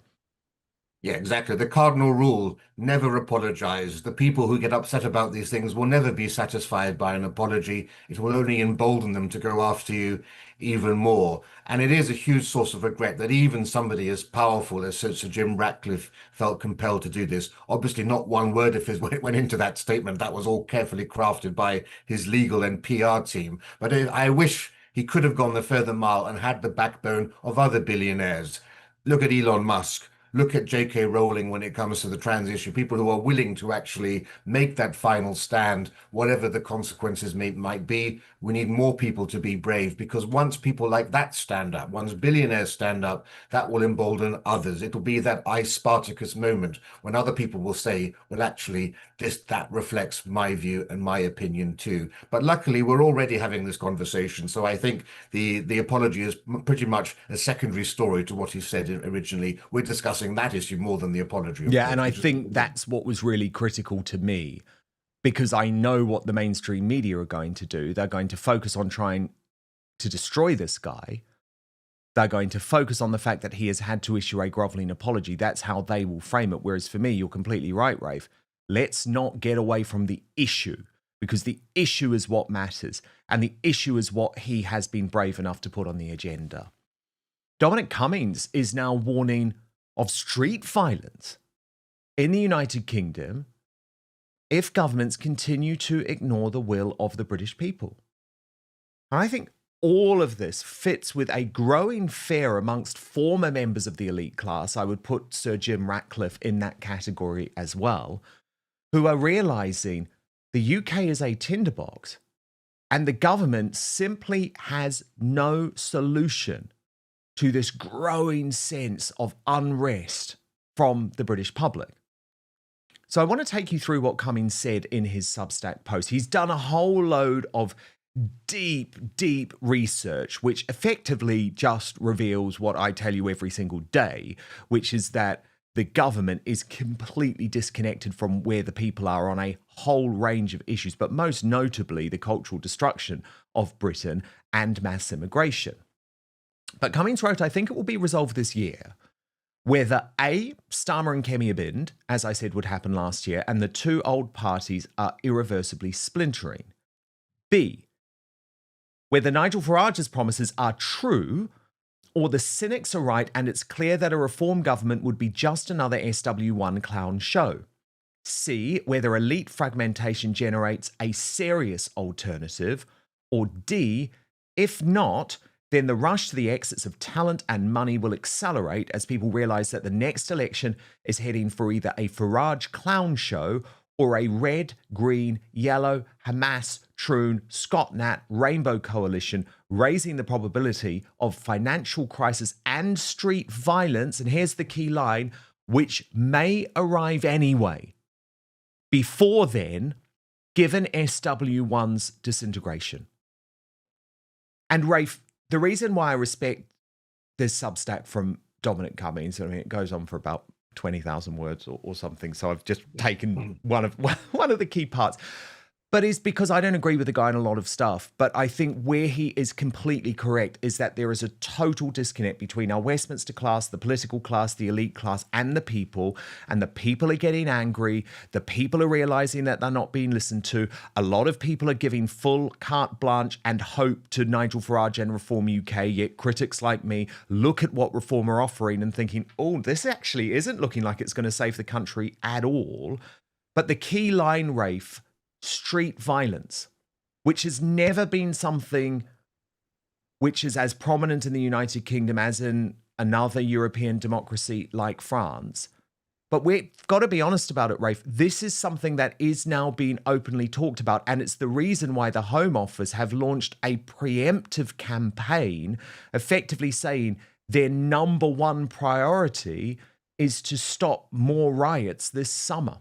T: Yeah, exactly. The cardinal rule, never apologize. The people who get upset about these things will never be satisfied by an apology. It will only embolden them to go after you even more. And it is a huge source of regret that even somebody as powerful as Sir Jim Ratcliffe felt compelled to do this. Obviously, not one word of his went into that statement. That was all carefully crafted by his legal and PR team. But I wish he could have gone the further mile and had the backbone of other billionaires. Look at Elon Musk. Look at J.K. Rowling when it comes to the trans issue, people who are willing to actually make that final stand, whatever the consequences might be. We need more people to be brave, because once people like that stand up, once billionaires stand up, that will embolden others. It'll be that I Spartacus moment when other people will say, well, actually, that reflects my view and my opinion too. But luckily, we're already having this conversation. So I think the apology is pretty much a secondary story to what he said originally. We're discussing that issue more than the apology.
A: Yeah, and I think that's what was really critical to me, because I know what the mainstream media are going to do. They're going to focus on trying to destroy this guy. They're going to focus on the fact that he has had to issue a groveling apology. That's how they will frame it. Whereas for me, you're completely right, Rafe. Let's not get away from the issue, because the issue is what matters. And the issue is what he has been brave enough to put on the agenda. Dominic Cummings is now warning of street violence in the United Kingdom if governments continue to ignore the will of the British people. And I think all of this fits with a growing fear amongst former members of the elite class. I would put Sir Jim Ratcliffe in that category as well, who are realizing the UK is a tinderbox and the government simply has no solution to this growing sense of unrest from the British public. So I want to take you through what Cummings said in his Substack post. He's done a whole load of deep research, which effectively just reveals what I tell you every single day, which is that the government is completely disconnected from where the people are on a whole range of issues, but most notably the cultural destruction of Britain and mass immigration. But Cummings wrote, I think it will be resolved this year, whether A, Starmer and Kemi are binned, as I said would happen last year, and the two old parties are irreversibly splintering. B, whether Nigel Farage's promises are true, or the cynics are right and it's clear that a reform government would be just another SW1 clown show. C, whether elite fragmentation generates a serious alternative, or D, if not, then the rush to the exits of talent and money will accelerate as people realise that the next election is heading for either a Farage clown show or a red, green, yellow, Hamas, Troon, Scott Nat, rainbow coalition, raising the probability of financial crisis and street violence, and here's the key line, which may arrive anyway. Before then, given SW1's disintegration. And Rafe, the reason why I respect this Substack from Dominic Cummings, I mean, it goes on for about 20,000 words or something, so I've just taken one of the key parts. but it's because I don't agree with the guy on a lot of stuff. But I think where he is completely correct is that there is a total disconnect between our Westminster class, the political class, the elite class, and the people. And the people are getting angry. The people are realizing that they're not being listened to. A lot of people are giving full carte blanche and hope to Nigel Farage and Reform UK. Yet critics like me look at what Reform are offering and thinking, oh, this actually isn't looking like it's going to save the country at all. But the key line, Rafe, street violence, which has never been something which is as prominent in the United Kingdom as in another European democracy like France. But we've got to be honest about it, Rafe. This is something that is now being openly talked about. And it's the reason why the Home Office have launched a preemptive campaign, effectively saying their number one priority is to stop more riots this summer.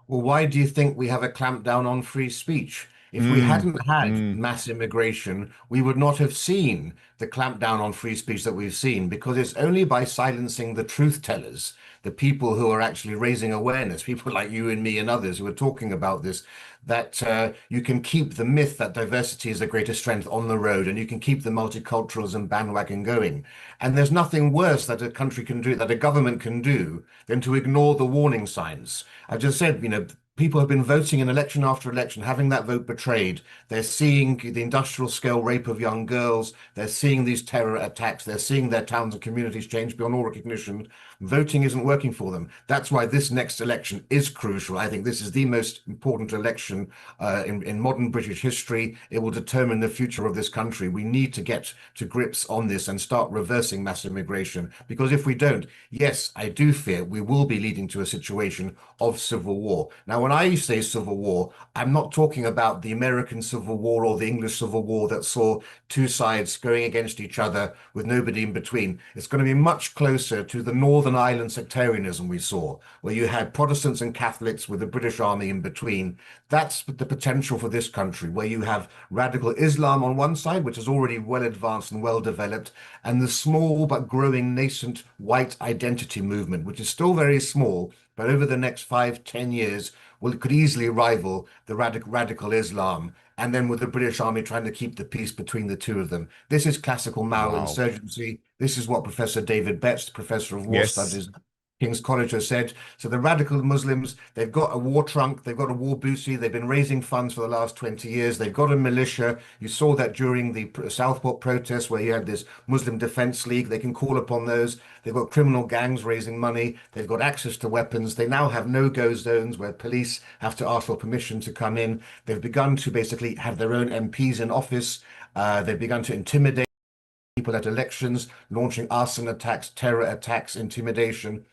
T: Well, why do you think we have a clampdown on free speech? If we hadn't had mass immigration, we would not have seen the clampdown on free speech that we've seen, because it's only by silencing the truth tellers, the people who are actually raising awareness, people like you and me and others who are talking about this, that you can keep the myth that diversity is the greatest strength on the road, and you can keep the multiculturalism bandwagon going. And there's nothing worse that a country can do, that a government can do, than to ignore the warning signs. I just said, you know, people have been voting in election after election, having that vote betrayed. They're seeing the industrial scale rape of young girls. They're seeing these terror attacks. They're seeing their towns and communities change beyond all recognition. Voting isn't working for them. That's why this next election is crucial. I think this is the most important election in modern British history. It will determine the future of this country. We need to get to grips on this and start reversing mass immigration, because if we don't, yes, I do fear we will be leading to a situation of civil war. Now, when I say civil war, I'm not talking about the American Civil War or the English Civil War that saw two sides going against each other with nobody in between. It's going to be much closer to the Northern Ireland sectarianism we saw, where you had Protestants and Catholics with the British Army in between. That's the potential for this country, where you have radical Islam on one side, which is already well advanced and well developed, and the small but growing nascent white identity movement, which is still very small, but over the next 5-10 years, well, it could easily rival the radical Islam. And then with the British Army trying to keep the peace between the two of them. This is classical Mao insurgency. This is what Professor David Betts, Professor of War Studies, King's College, has said. So the radical Muslims, they've got a war trunk, they've got a war booty, they've been raising funds for the last 20 years, they've got a militia. You saw that during the Southport protests, where you had this Muslim Defense League. They can call upon those. They've got criminal gangs raising money. They've got access to weapons. They now have no-go zones where police have to ask for permission to come in. They've begun to basically have their own MPs in office. They've begun to intimidate people at elections, launching arson attacks, terror attacks, intimidation.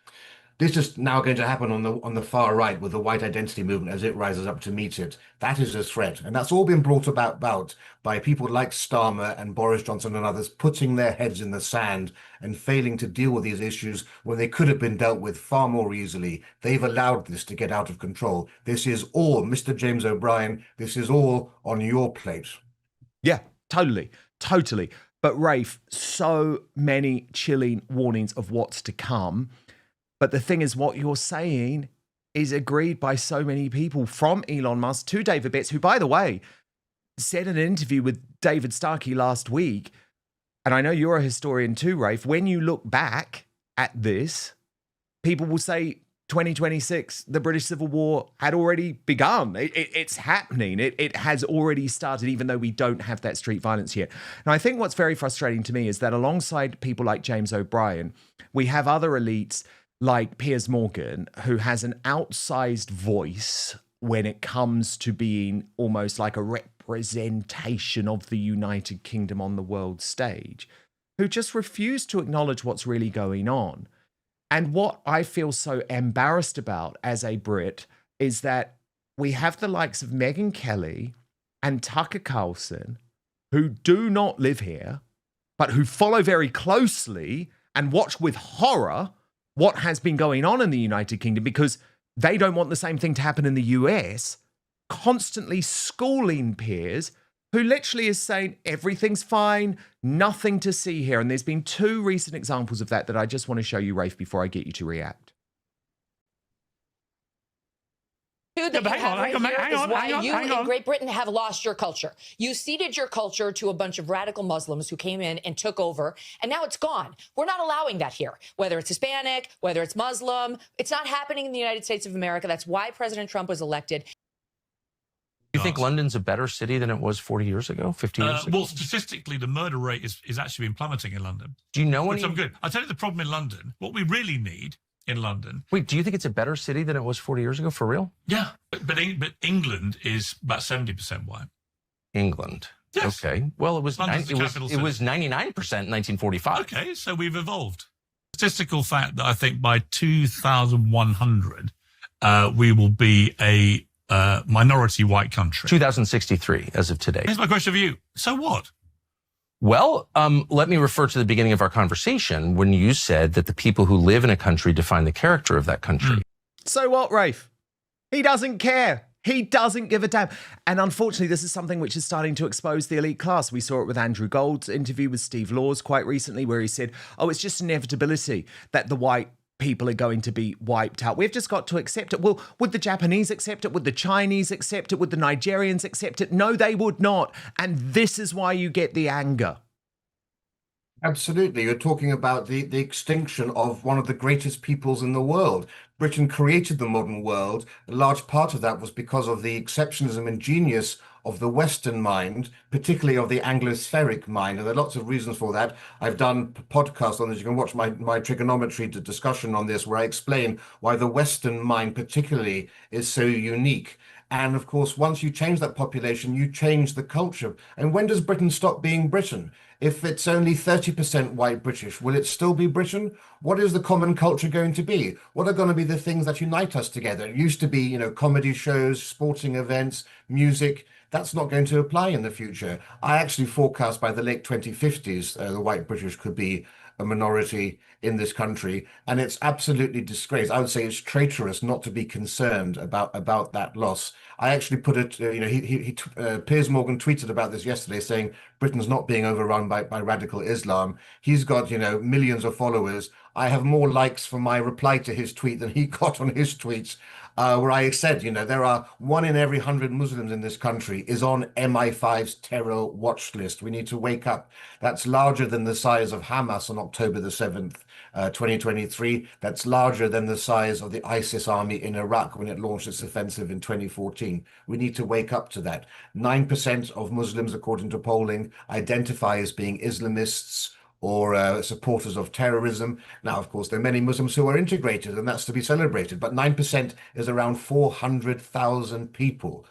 T: This is now going to happen on the far right with the white identity movement as it rises up to meet it. That is a threat. And that's all been brought about by people like Starmer and Boris Johnson and others putting their heads in the sand and failing to deal with these issues when they could have been dealt with far more easily. They've allowed this to get out of control. This is all, Mr. James O'Brien, this is all on your plate.
A: Yeah, totally. But Rafe, so many chilling warnings of what's to come. But the thing is, what you're saying is agreed by so many people, from Elon Musk to David Betts, who, by the way, said in an interview with David Starkey last week, and I know you're a historian too, Rafe, when you look back at this, people will say 2026, the British Civil War had already begun. It's happening. It has already started, even though we don't have that street violence yet. And I think what's very frustrating to me is that alongside people like James O'Brien, we have other elites like Piers Morgan, who has an outsized voice when it comes to being almost like a representation of the United Kingdom on the world stage, who just refuse to acknowledge what's really going on. And what I feel so embarrassed about as a Brit is that we have the likes of Megyn Kelly and Tucker Carlson, who do not live here, but who follow very closely and watch with horror what has been going on in the United Kingdom, because they don't want the same thing to happen in the US, constantly schooling Piers, who literally is saying everything's fine, nothing to see here. And there's been two recent examples of that I just want to show you, Rafe, before I get you to react.
U: that you have right here is why you in Great Britain have lost your culture. You ceded your culture to a bunch of radical Muslims who came in and took over, and now it's gone. We're not allowing that here, whether it's Hispanic, whether it's Muslim. It's not happening in the United States of America. That's why President Trump was elected.
V: Do you think London's a better city than it was 40 years ago, 50 years ago?
W: Well, statistically, the murder rate is actually been plummeting in London.
V: Do you know any?
W: Which I'm good. I'll tell you the problem in London. What we really need in London.
V: Wait, do you think it's a better city than it was 40 years ago, for real?
W: Yeah, but England is about 70% white.
V: England.
W: Yes.
V: Okay. Well, it was
W: London's the capital city.
V: it was 99% in 1945.
W: Okay, so we've evolved. Statistical fact that I think by 2100 we will be a minority white country.
V: 2063 as of today.
W: Here's my question for you. So what?
V: Well, let me refer to the beginning of our conversation when you said that the people who live in a country define the character of that country.
A: So what, Rafe? He doesn't care. He doesn't give a damn. And unfortunately, this is something which is starting to expose the elite class. We saw it with Andrew Gold's interview with Steve Laws quite recently, where he said, oh, it's just inevitability that the white people are going to be wiped out. We've just got to accept it. Well, would the Japanese accept it? Would the Chinese accept it? Would the Nigerians accept it? No, they would not. And this is why you get the anger.
T: Absolutely. You're talking about the extinction of one of the greatest peoples in the world. Britain created the modern world. A large part of that was because of the exceptionalism and genius of the Western mind, particularly of the Anglospheric mind. And there are lots of reasons for that. I've done podcasts on this. You can watch my trigonometry discussion on this, where I explain why the Western mind particularly is so unique. And of course, once you change that population, you change the culture. And when does Britain stop being Britain? If it's only 30% white British, will it still be Britain? What is the common culture going to be? What are going to be the things that unite us together? It used to be, comedy shows, sporting events, music. That's not going to apply in the future. I actually forecast by the late 2050s, the white British could be a minority in this country, and it's absolutely disgraced. I would say it's traitorous not to be concerned about that loss. I actually put it, Piers Morgan tweeted about this yesterday, saying Britain's not being overrun by radical Islam. He's got, millions of followers. I have more likes for my reply to his tweet than he got on his tweets, where I said, there are 1 in every 100 Muslims in this country is on MI5's terror watch list. We need to wake up. That's larger than the size of Hamas on October the 7th, 2023. That's larger than the size of the ISIS army in Iraq when it launched its offensive in 2014. We need to wake up to that. 9% of Muslims, according to polling, identify as being Islamists or supporters of terrorism. Now, of course, there are many Muslims who are integrated, and that's to be celebrated, but 9% is around 400,000 people.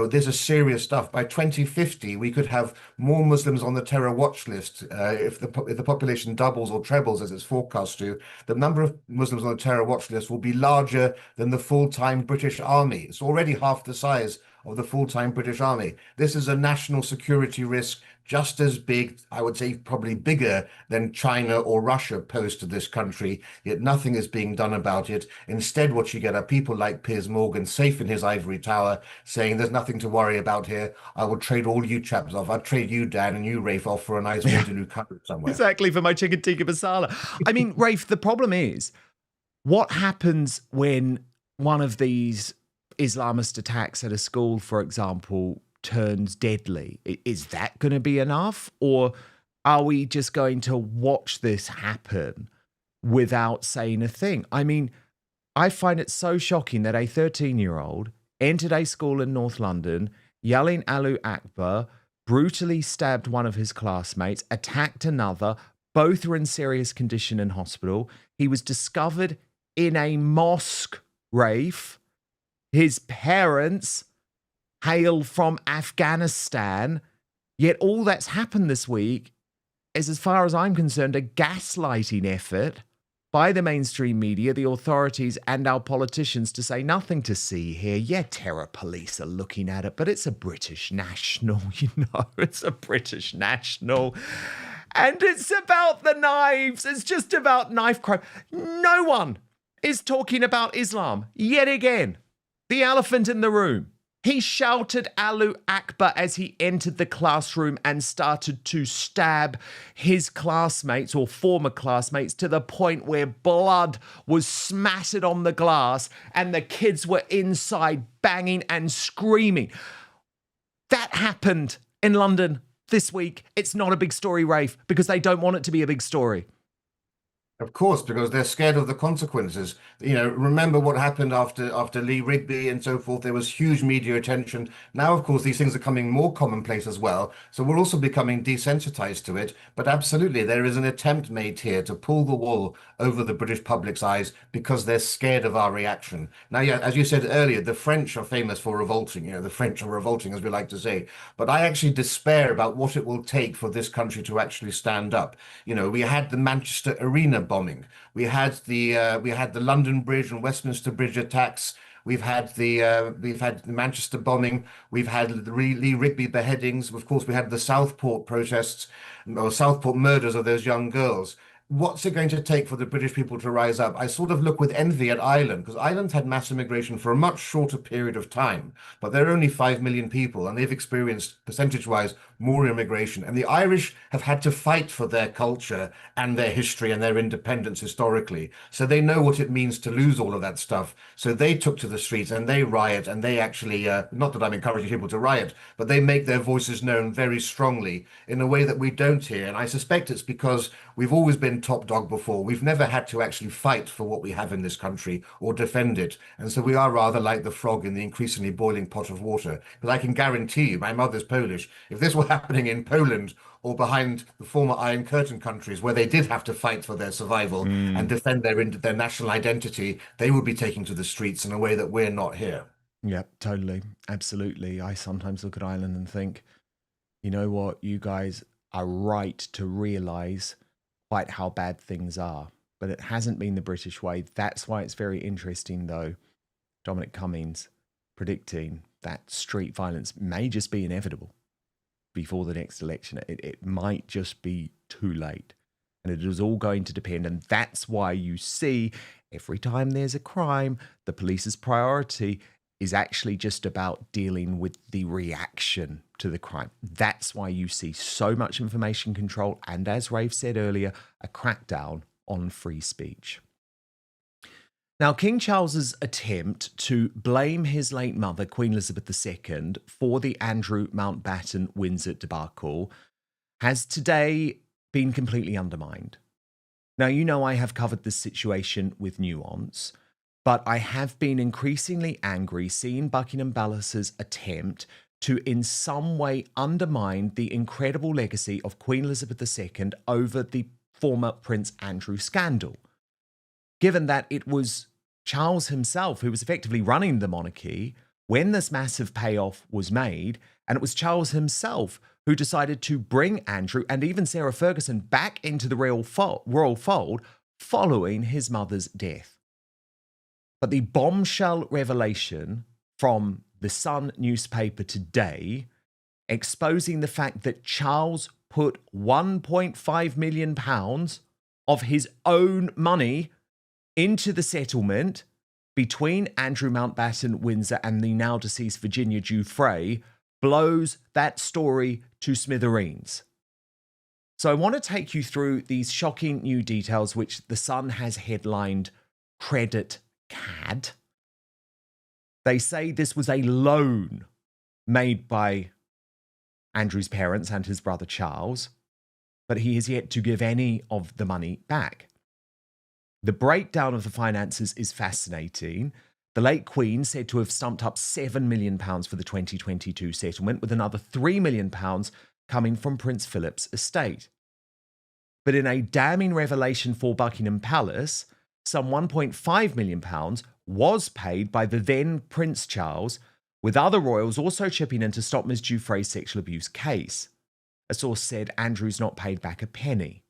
T: This is serious stuff. By 2050, we could have more Muslims on the terror watch list. If the population doubles or trebles, as it's forecast to, the number of Muslims on the terror watch list will be larger than the full-time British army. It's already half the size of the full-time British army. This is a national security risk just as big, I would say probably bigger than China or Russia pose to this country, yet nothing is being done about it. Instead, what you get are people like Piers Morgan, safe in his ivory tower, saying there's nothing to worry about here. I will trade all you chaps off. I'll trade you, Dan, and you, Rafe, off for a nice Vindaloo country somewhere.
A: Exactly, for my chicken tikka masala. I mean, Rafe, the problem is, what happens when one of these Islamist attacks at a school, for example, turns deadly? Is that going to be enough? Or are we just going to watch this happen without saying a thing? I mean, I find it so shocking that a 13-year-old entered a school in North London, yelling Allahu Akbar, brutally stabbed one of his classmates, attacked another. Both are in serious condition in hospital. He was discovered in a mosque, Rafe. His parents hail from Afghanistan, yet all that's happened this week is, as far as I'm concerned, a gaslighting effort by the mainstream media, the authorities, and our politicians to say nothing to see here. Yeah, terror police are looking at it, but it's a British national, it's a British national. And it's about the knives. It's just about knife crime. No one is talking about Islam yet again. The elephant in the room. He shouted Allahu Akbar as he entered the classroom and started to stab his classmates or former classmates to the point where blood was smattered on the glass and the kids were inside banging and screaming. That happened in London this week. It's not a big story, Rafe, because they don't want it to be a big story.
T: Of course, because they're scared of the consequences. You know, remember what happened after Lee Rigby and so forth. There was huge media attention. Now, of course, these things are becoming more commonplace as well. So we're also becoming desensitized to it. But absolutely, there is an attempt made here to pull the wool over the British public's eyes because they're scared of our reaction. Now, yeah, as you said earlier, the French are famous for revolting. You know, the French are revolting, as we like to say. But I actually despair about what it will take for this country to actually stand up. You know, we had the Manchester Arena bombing. We had the London Bridge and Westminster Bridge attacks. We've had the Manchester bombing. We've had the Lee Rigby beheadings. Of course, we had the Southport protests or Southport murders of those young girls. What's it going to take for the British people to rise up? I sort of look with envy at Ireland, because Ireland had mass immigration for a much shorter period of time, but they're only 5 million people, and they've experienced, percentage-wise, more immigration. And the Irish have had to fight for their culture and their history and their independence historically. So they know what it means to lose all of that stuff. So they took to the streets and they riot, and they actually, not that I'm encouraging people to riot, but they make their voices known very strongly in a way that we don't here. And I suspect it's because we've always been top dog before. We've never had to actually fight for what we have in this country or defend it. And so we are rather like the frog in the increasingly boiling pot of water. Because I can guarantee you, my mother's Polish, if this were happening in Poland or behind the former Iron Curtain countries where they did have to fight for their survival and defend their national identity, they would be taking to the streets in a way that we're not here.
A: Yep, totally. Absolutely. I sometimes look at Ireland and think, you know what, you guys are right to realise quite how bad things are, but it hasn't been the British way. That's why it's very interesting, though, Dominic Cummings predicting that street violence may just be inevitable before the next election. It might just be too late, and it is all going to depend. And that's why you see every time there's a crime, the police's priority is actually just about dealing with the reaction to the crime. That's why you see so much information control and, as Rafe said earlier, a crackdown on free speech. Now, King Charles's attempt to blame his late mother, Queen Elizabeth II, for the Andrew Mountbatten Windsor debacle has today been completely undermined. Now, you know I have covered this situation with nuance, but I have been increasingly angry seeing Buckingham Palace's attempt to in some way undermine the incredible legacy of Queen Elizabeth II over the former Prince Andrew scandal. Given that it was Charles himself who was effectively running the monarchy when this massive payoff was made, and it was Charles himself who decided to bring Andrew and even Sarah Ferguson back into the royal fold following his mother's death. But the bombshell revelation from the Sun newspaper today, exposing the fact that Charles put £1.5 million of his own money into the settlement between Andrew Mountbatten Windsor and the now deceased Virginia Giuffre, blows that story to smithereens. So I want to take you through these shocking new details which the Sun has headlined Credit Cad. They say this was a loan made by Andrew's parents and his brother Charles, but he has yet to give any of the money back. The breakdown of the finances is fascinating. The late Queen said to have stumped up £7 million for the 2022 settlement, with another £3 million coming from Prince Philip's estate. But in a damning revelation for Buckingham Palace, some £1.5 million was paid by the then Prince Charles, with other royals also chipping in to stop Ms. Giuffre's sexual abuse case. A source said Andrew's not paid back a penny.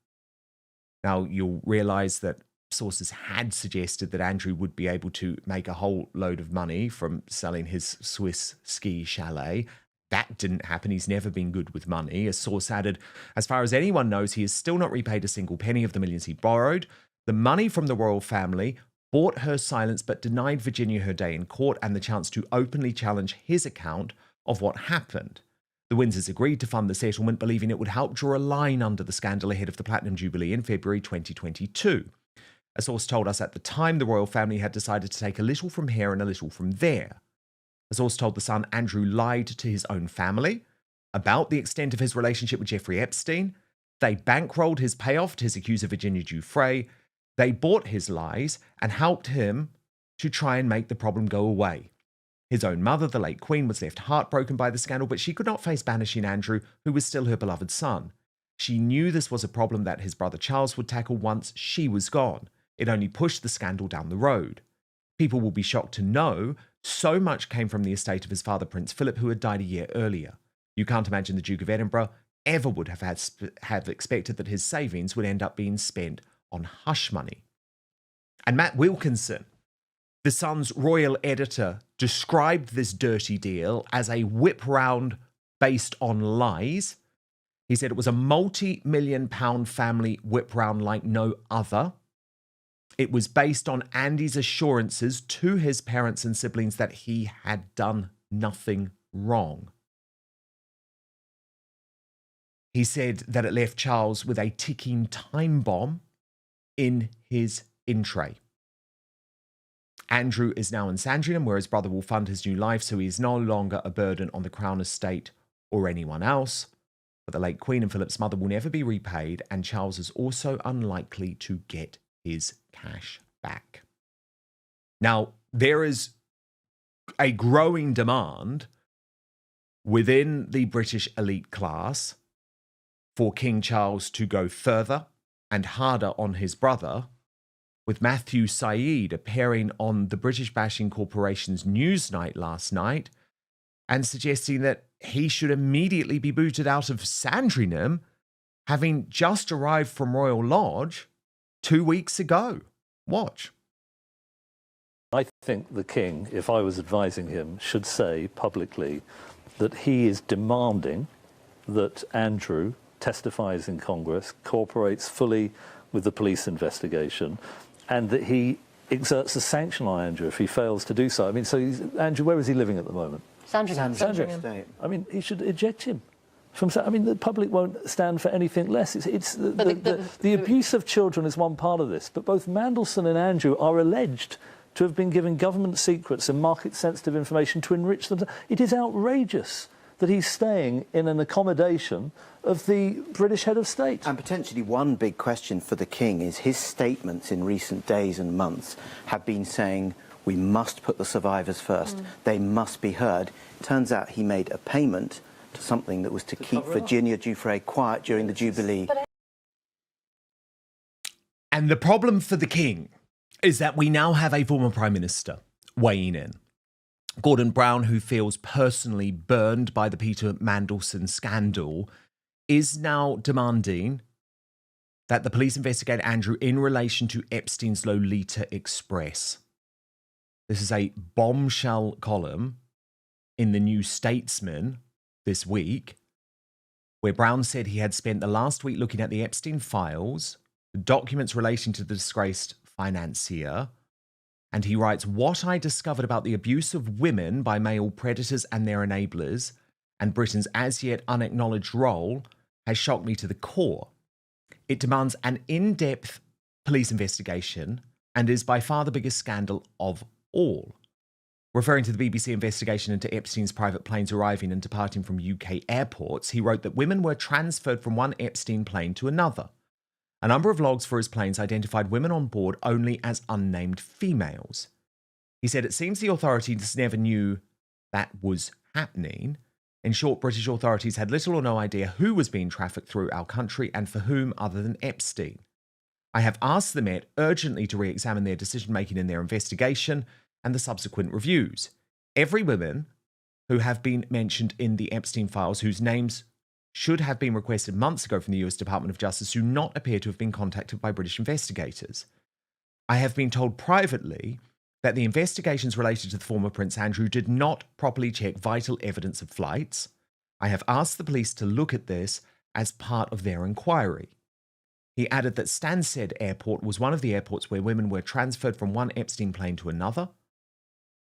A: Now, you'll realise that sources had suggested that Andrew would be able to make a whole load of money from selling his Swiss ski chalet. That didn't happen. He's never been good with money. A source added, as far as anyone knows, he has still not repaid a single penny of the millions he borrowed. The money from the royal family bought her silence but denied Virginia her day in court and the chance to openly challenge his account of what happened. The Windsors agreed to fund the settlement, believing it would help draw a line under the scandal ahead of the Platinum Jubilee in February 2022. A source told us at the time the royal family had decided to take a little from here and a little from there. A source told The Sun Andrew lied to his own family about the extent of his relationship with Jeffrey Epstein. They bankrolled his payoff to his accuser Virginia Giuffre. They bought his lies and helped him to try and make the problem go away. His own mother, the late Queen, was left heartbroken by the scandal, but she could not face banishing Andrew, who was still her beloved son. She knew this was a problem that his brother Charles would tackle once she was gone. It only pushed the scandal down the road. People will be shocked to know so much came from the estate of his father, Prince Philip, who had died a year earlier. You can't imagine the Duke of Edinburgh ever would have expected that his savings would end up being spent on hush money. And Matt Wilkinson, The Sun's royal editor, described this dirty deal as a whip round based on lies. He said it was a multi-million-pound family whip round like no other. It was based on Andy's assurances to his parents and siblings that he had done nothing wrong. He said that it left Charles with a ticking time bomb in his in tray. Andrew is now in Sandringham, where his brother will fund his new life, so he is no longer a burden on the Crown estate or anyone else. But the late Queen and Philip's mother will never be repaid, and Charles is also unlikely to get his cash back. Now, there is a growing demand within the British elite class for King Charles to go further and harder on his brother, with Matthew Syed appearing on the British Bashing Corporation's Newsnight last night and suggesting that he should immediately be booted out of Sandringham, having just arrived from Royal Lodge 2 weeks ago. Watch.
F: I think the King, if I was advising him, should say publicly that he is demanding that Andrew testifies in Congress, cooperates fully with the police investigation, and that he exerts a sanction on Andrew if he fails to do so. I mean, so Andrew, where is he living at the moment?
O: Sandringham.
F: I mean, he should eject him. I mean, the public won't stand for anything less. The abuse of children is one part of this, but both Mandelson and Andrew are alleged to have been given government secrets and market-sensitive information to enrich themselves. It is outrageous that he's staying in an accommodation of the British head of state.
G: And potentially one big question for the King is his statements in recent days and months have been saying we must put the survivors first. They must be heard. Turns out he made a payment to something that was to keep Virginia Giuffre quiet during the Jubilee.
A: And the problem for the King is that we now have a former Prime Minister weighing in. Gordon Brown, who feels personally burned by the Peter Mandelson scandal, is now demanding that the police investigate Andrew in relation to Epstein's Lolita Express. This is a bombshell column in the New Statesman this week, where Brown said he had spent the last week looking at the Epstein files, the documents relating to the disgraced financier, and he writes, "What I discovered about the abuse of women by male predators and their enablers, and Britain's as yet unacknowledged role, has shocked me to the core. It demands an in-depth police investigation and is by far the biggest scandal of all." Referring to the BBC investigation into Epstein's private planes arriving and departing from UK airports, he wrote that women were transferred from one Epstein plane to another. A number of logs for his planes identified women on board only as unnamed females. He said it seems the authorities never knew that was happening. In short, British authorities had little or no idea who was being trafficked through our country and for whom other than Epstein. I have asked the Met urgently to re-examine their decision-making in their investigation and the subsequent reviews. Every woman who have been mentioned in the Epstein files, whose names should have been requested months ago from the US Department of Justice, do not appear to have been contacted by British investigators. I have been told privately that the investigations related to the former Prince Andrew did not properly check vital evidence of flights. I have asked the police to look at this as part of their inquiry. He added that Stansted Airport was one of the airports where women were transferred from one Epstein plane to another.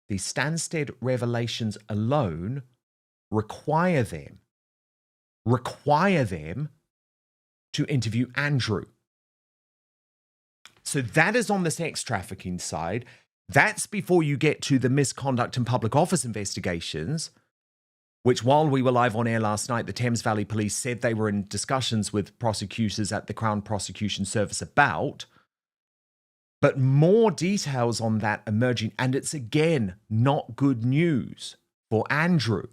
A: The Stansted revelations alone require them to interview Andrew. So that is on the sex trafficking side. That's before you get to the misconduct and public office investigations, which while we were live on air last night, the Thames Valley Police said they were in discussions with prosecutors at the Crown Prosecution Service about. But more details on that emerging, and it's again not good news for Andrew.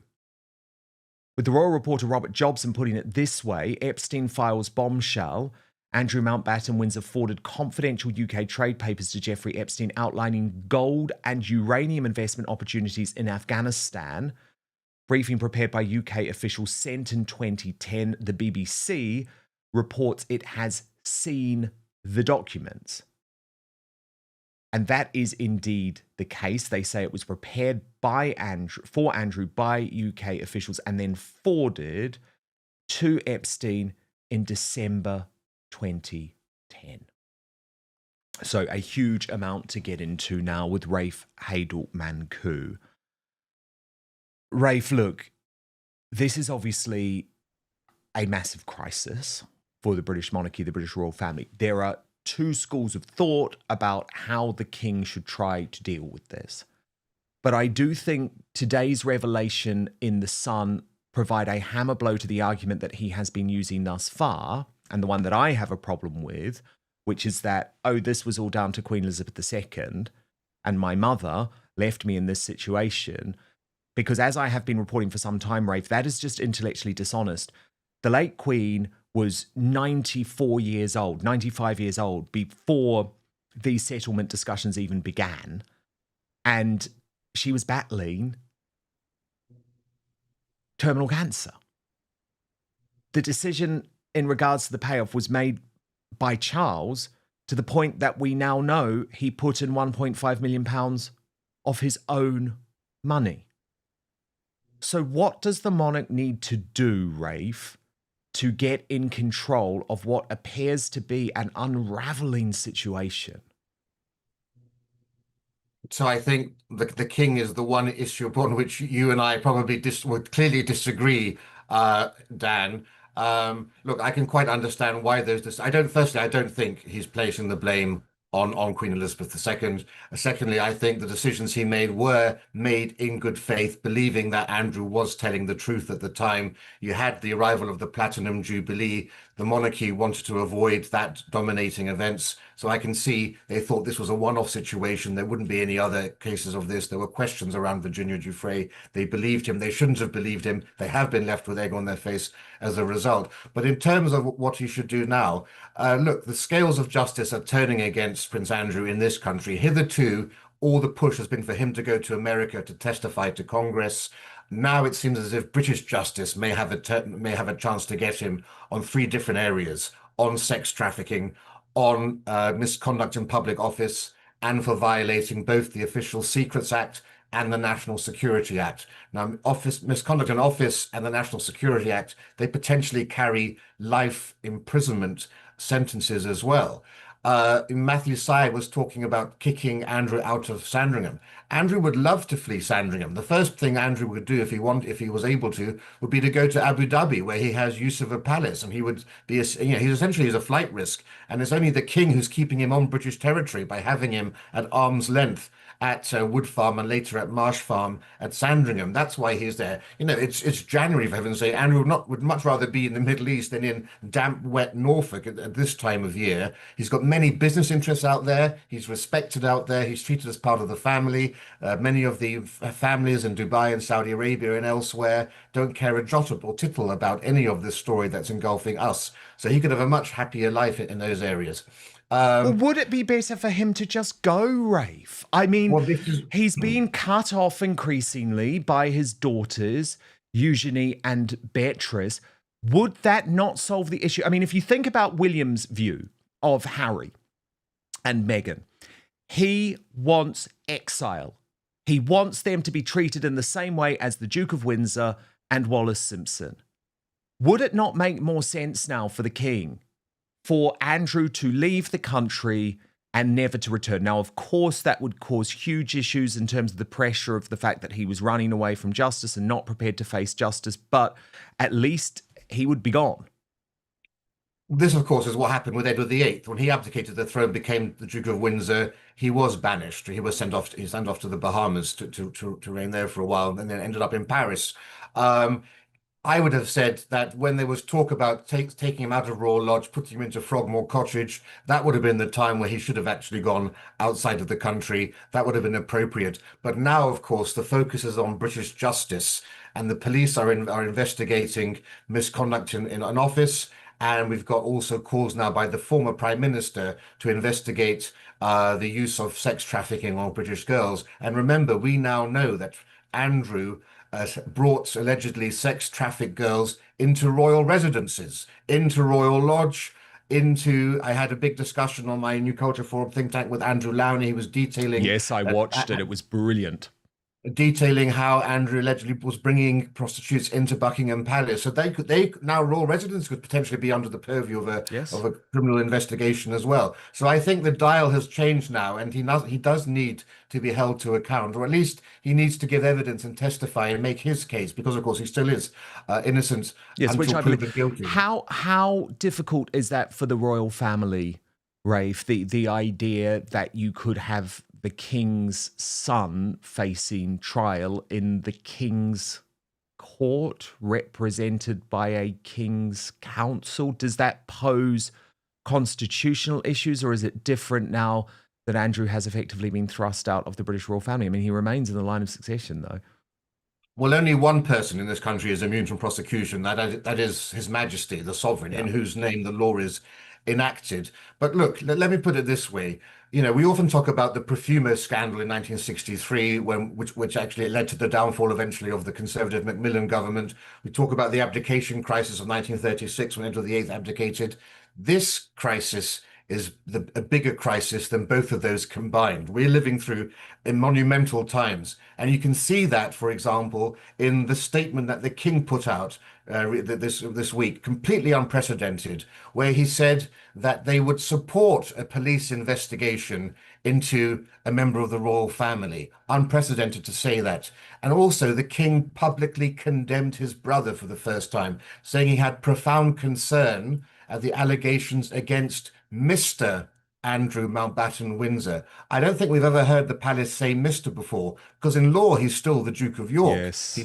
A: With the royal reporter Robert Jobson putting it this way, Epstein files bombshell. Andrew Mountbatten wins afforded confidential UK trade papers to Jeffrey Epstein outlining gold and uranium investment opportunities in Afghanistan. Briefing prepared by UK officials sent in 2010. The BBC reports it has seen the documents. And that is indeed the case. They say it was prepared by Andrew by UK officials and then forwarded to Epstein in December 2010. So a huge amount to get into now with Rafe Hadel Manku. Rafe, look, this is obviously a massive crisis for the British monarchy, the British royal family. There are two schools of thought about how the king should try to deal with this. But I do think today's revelation in The Sun provide a hammer blow to the argument that he has been using thus far, and the one that I have a problem with, which is that, oh, this was all down to Queen Elizabeth II, and my mother left me in this situation. Because as I have been reporting for some time, Rafe, that is just intellectually dishonest. The late Queen was 94 years old, 95 years old before these settlement discussions even began. And she was battling terminal cancer. The decision in regards to the payoff was made by Charles to the point that we now know he put in £1.5 million of his own money. So what does the monarch need to do, Rafe, to get in control of what appears to be an unraveling situation?
T: So I think the king is the one issue upon which you and I probably would clearly disagree, Dan. Look, I can quite understand why there's this. I don't think he's placing the blame on Queen Elizabeth II. Secondly, I think the decisions he made were made in good faith, believing that Andrew was telling the truth at the time. You had the arrival of the Platinum Jubilee. The monarchy wanted to avoid that dominating events. So I can see they thought this was a one-off situation. There wouldn't be any other cases of this. There were questions around Virginia Giuffre. They believed him. They shouldn't have believed him. They have been left with egg on their face as a result. But in terms of what he should do now, look, the scales of justice are turning against Prince Andrew in this country. Hitherto, all the push has been for him to go to America to testify to Congress. Now it seems as if British justice may have a chance to get him on three different areas: on sex trafficking, on misconduct in public office, and for violating both the Official Secrets Act and the National Security Act. Now, misconduct in office and the National Security Act, they potentially carry life imprisonment sentences as well. Matthew Syed was talking about kicking Andrew out of Sandringham. Andrew would love to flee Sandringham. The first thing Andrew would do if he was able to, would be to go to Abu Dhabi, where he has use of a palace, and he would be, he's essentially a flight risk. And it's only the king who's keeping him on British territory by having him at arm's length at Wood Farm and later at Marsh Farm at Sandringham. That's why he's there. It's January, for heaven's sake. Andrew would much rather be in the Middle East than in damp, wet Norfolk at this time of year. He's got many business interests out there. He's respected out there. He's treated as part of the family. Many of the families in Dubai and Saudi Arabia and elsewhere don't care a jot or tittle about any of this story that's engulfing us. So he could have a much happier life in those areas.
A: Well, would it be better for him to just go, Rafe? I mean, he's being cut off increasingly by his daughters, Eugenie and Beatrice. Would that not solve the issue? I mean, if you think about William's view of Harry and Meghan, he wants exile. He wants them to be treated in the same way as the Duke of Windsor and Wallis Simpson. Would it not make more sense now for the king for Andrew to leave the country and never to return. Now, of course, that would cause huge issues in terms of the pressure of the fact that he was running away from justice and not prepared to face justice, but at least he would be gone.
T: This, of course, is what happened with Edward VIII. When he abdicated the throne, became the Duke of Windsor, he was banished. He was sent off to the Bahamas to reign there for a while, and then ended up in Paris. I would have said that when there was talk about taking him out of Royal Lodge, putting him into Frogmore Cottage, that would have been the time where he should have actually gone outside of the country. That would have been appropriate. But now, of course, the focus is on British justice, and the police are investigating misconduct in an office. And we've got also calls now by the former Prime Minister to investigate the use of sex trafficking on British girls. And remember, we now know that Andrew brought allegedly sex trafficked girls into royal residences, into Royal Lodge, I had a big discussion on my New Culture Forum think tank with Andrew Lowney. He was detailing...
A: Yes, I watched it. It was brilliant.
T: Detailing how Andrew allegedly was bringing prostitutes into Buckingham Palace. So they now royal residents could potentially be under the purview of a criminal investigation as well. So I think the dial has changed now, and he does need to be held to account, or at least he needs to give evidence and testify and make his case, because of course he still is innocent until proven guilty.
A: How difficult is that for the royal family, Rafe? The idea that you could have the king's son facing trial in the king's court, represented by a king's council. Does that pose constitutional issues, or is it different now that Andrew has effectively been thrust out of the British royal family? I mean, he remains in the line of succession, though.
T: Well, only one person in this country is immune from prosecution. That is His Majesty, the Sovereign, in whose name the law is enacted. But look, let me put it this way. You know, we often talk about the perfumer scandal in 1963, which actually led to the downfall eventually of the Conservative Macmillan government. We talk about the abdication crisis of 1936 when Edward VIII abdicated. This crisis is a bigger crisis than both of those combined. We're living through monumental times. And you can see that, for example, in the statement that the King put out this week, completely unprecedented, where he said that they would support a police investigation into a member of the royal family. Unprecedented to say that. And also the King publicly condemned his brother for the first time, saying he had profound concern at the allegations against Mr. Andrew Mountbatten Windsor. I don't think we've ever heard the palace say Mr. before, because in law he's still the Duke of York.
A: Yes.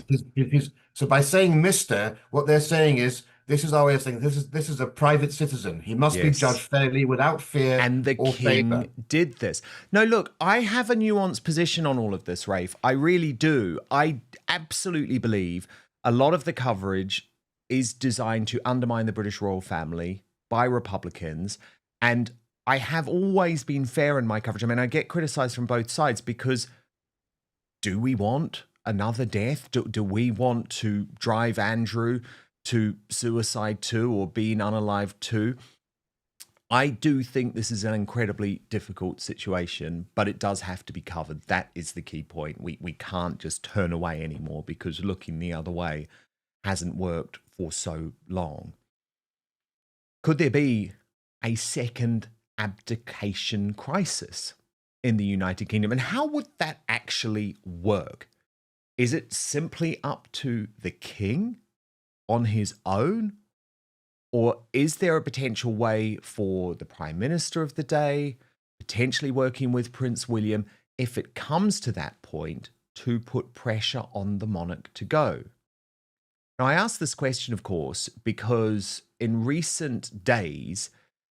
T: So by saying Mr., what they're saying is, this is our way of saying this is a private citizen. He must be judged fairly, without fear
A: and the
T: or
A: King
T: favour.
A: did this. No, look, I have a nuanced position on all of this, Rafe. I really do. I absolutely believe a lot of the coverage is designed to undermine the British royal family by Republicans. And I have always been fair in my coverage. I mean, I get criticised from both sides, because do we want another death? Do we want to drive Andrew to suicide too, or being unalive too? I do think this is an incredibly difficult situation, but it does have to be covered. That is the key point. We can't just turn away anymore, because looking the other way hasn't worked for so long. Could there be a second abdication crisis in the United Kingdom? And how would that actually work? Is it simply up to the King on his own? Or is there a potential way for the Prime Minister of the day, potentially working with Prince William, if it comes to that point, to put pressure on the monarch to go? Now, I ask this question, of course, because in recent days,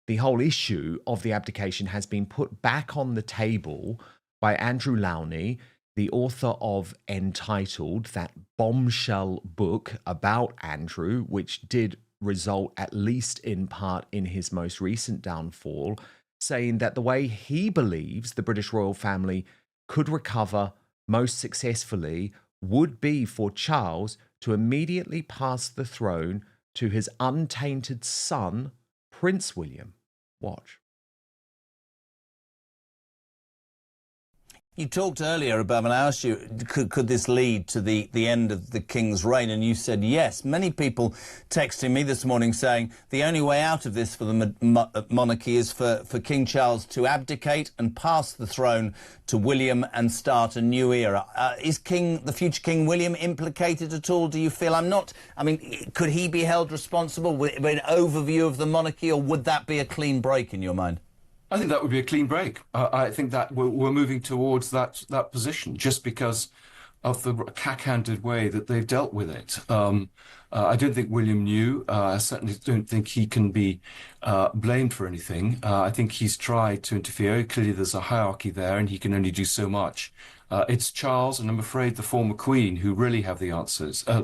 A: the whole issue of the abdication has been put back on the table by Andrew Lowney, the author of Entitled, that bombshell book about Andrew, which did result, at least in part, in his most recent downfall, saying that the way he believes the British royal family could recover most successfully would be for Charles to immediately pass the throne to his untainted son, Prince William. Watch.
H: You talked earlier about, when I asked you, could this lead to the end of the King's reign? And you said yes. Many people texting me this morning saying the only way out of this for the monarchy is for King Charles to abdicate and pass the throne to William and start a new era. Is the future King William implicated at all, do you feel? Could he be held responsible with an overview of the monarchy, or would that be a clean break in your mind?
I: I think that would be a clean break. I think that we're moving towards that position just because of the cack-handed way that they've dealt with it. I don't think William knew. I certainly don't think he can be blamed for anything. I think he's tried to interfere. Clearly there's a hierarchy there and he can only do so much. It's Charles and I'm afraid the former Queen who really have the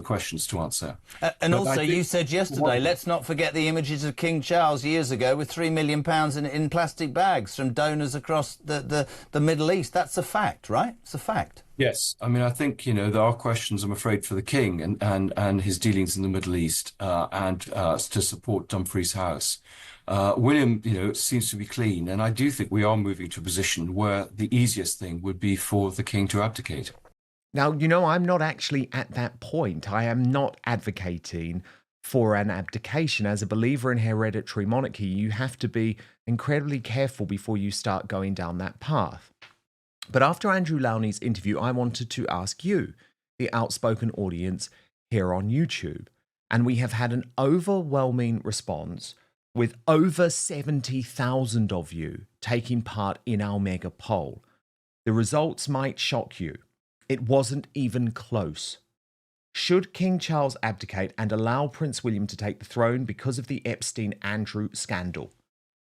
I: questions to answer.
H: And also, you said yesterday, let's not forget the images of King Charles years ago with £3 million in plastic bags from donors across the Middle East. That's a fact, right? It's a fact.
I: Yes. I think, there are questions, I'm afraid, for the King and his dealings in the Middle East and to support Dumfries House. William, seems to be clean, and I do think we are moving to a position where the easiest thing would be for the King to abdicate.
A: Now, I'm not actually at that point. I am not advocating for an abdication. As a believer in hereditary monarchy, you have to be incredibly careful before you start going down that path. But after Andrew Lowney's interview, I wanted to ask you, the Outspoken audience here on YouTube. And we have had an overwhelming response with over 70,000 of you taking part in our mega poll. The results might shock you. It wasn't even close. Should King Charles abdicate and allow Prince William to take the throne because of the Epstein-Andrew scandal?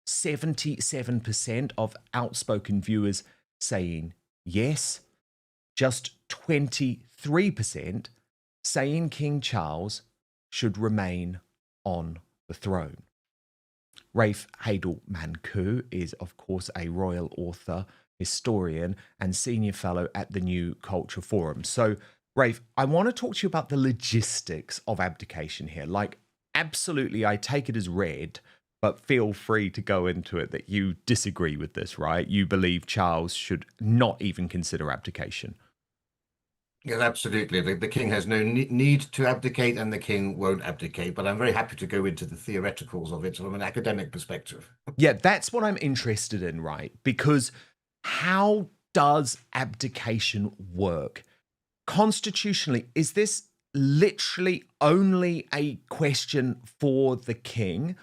A: 77% of Outspoken viewers saying yes. Just 23% saying King Charles should remain on the throne. Rafe Hadel-Manku is, of course, a royal author, historian, and senior fellow at the New Culture Forum. So, Rafe, I want to talk to you about the logistics of abdication here. Absolutely, I take it as read, but feel free to go into it that you disagree with this, right? You believe Charles should not even consider abdication.
T: Yes, absolutely. The king has no need to abdicate and the king won't abdicate, but I'm very happy to go into the theoreticals of it from an academic perspective.
A: Yeah, that's what I'm interested in, right? Because how does abdication work? Constitutionally, is this literally only a question for the king,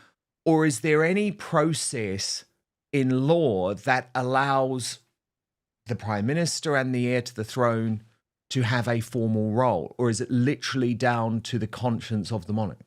A: or is there any process in law that allows the Prime Minister and the heir to the throne to have a formal role, or is it literally down to the conscience of the monarch?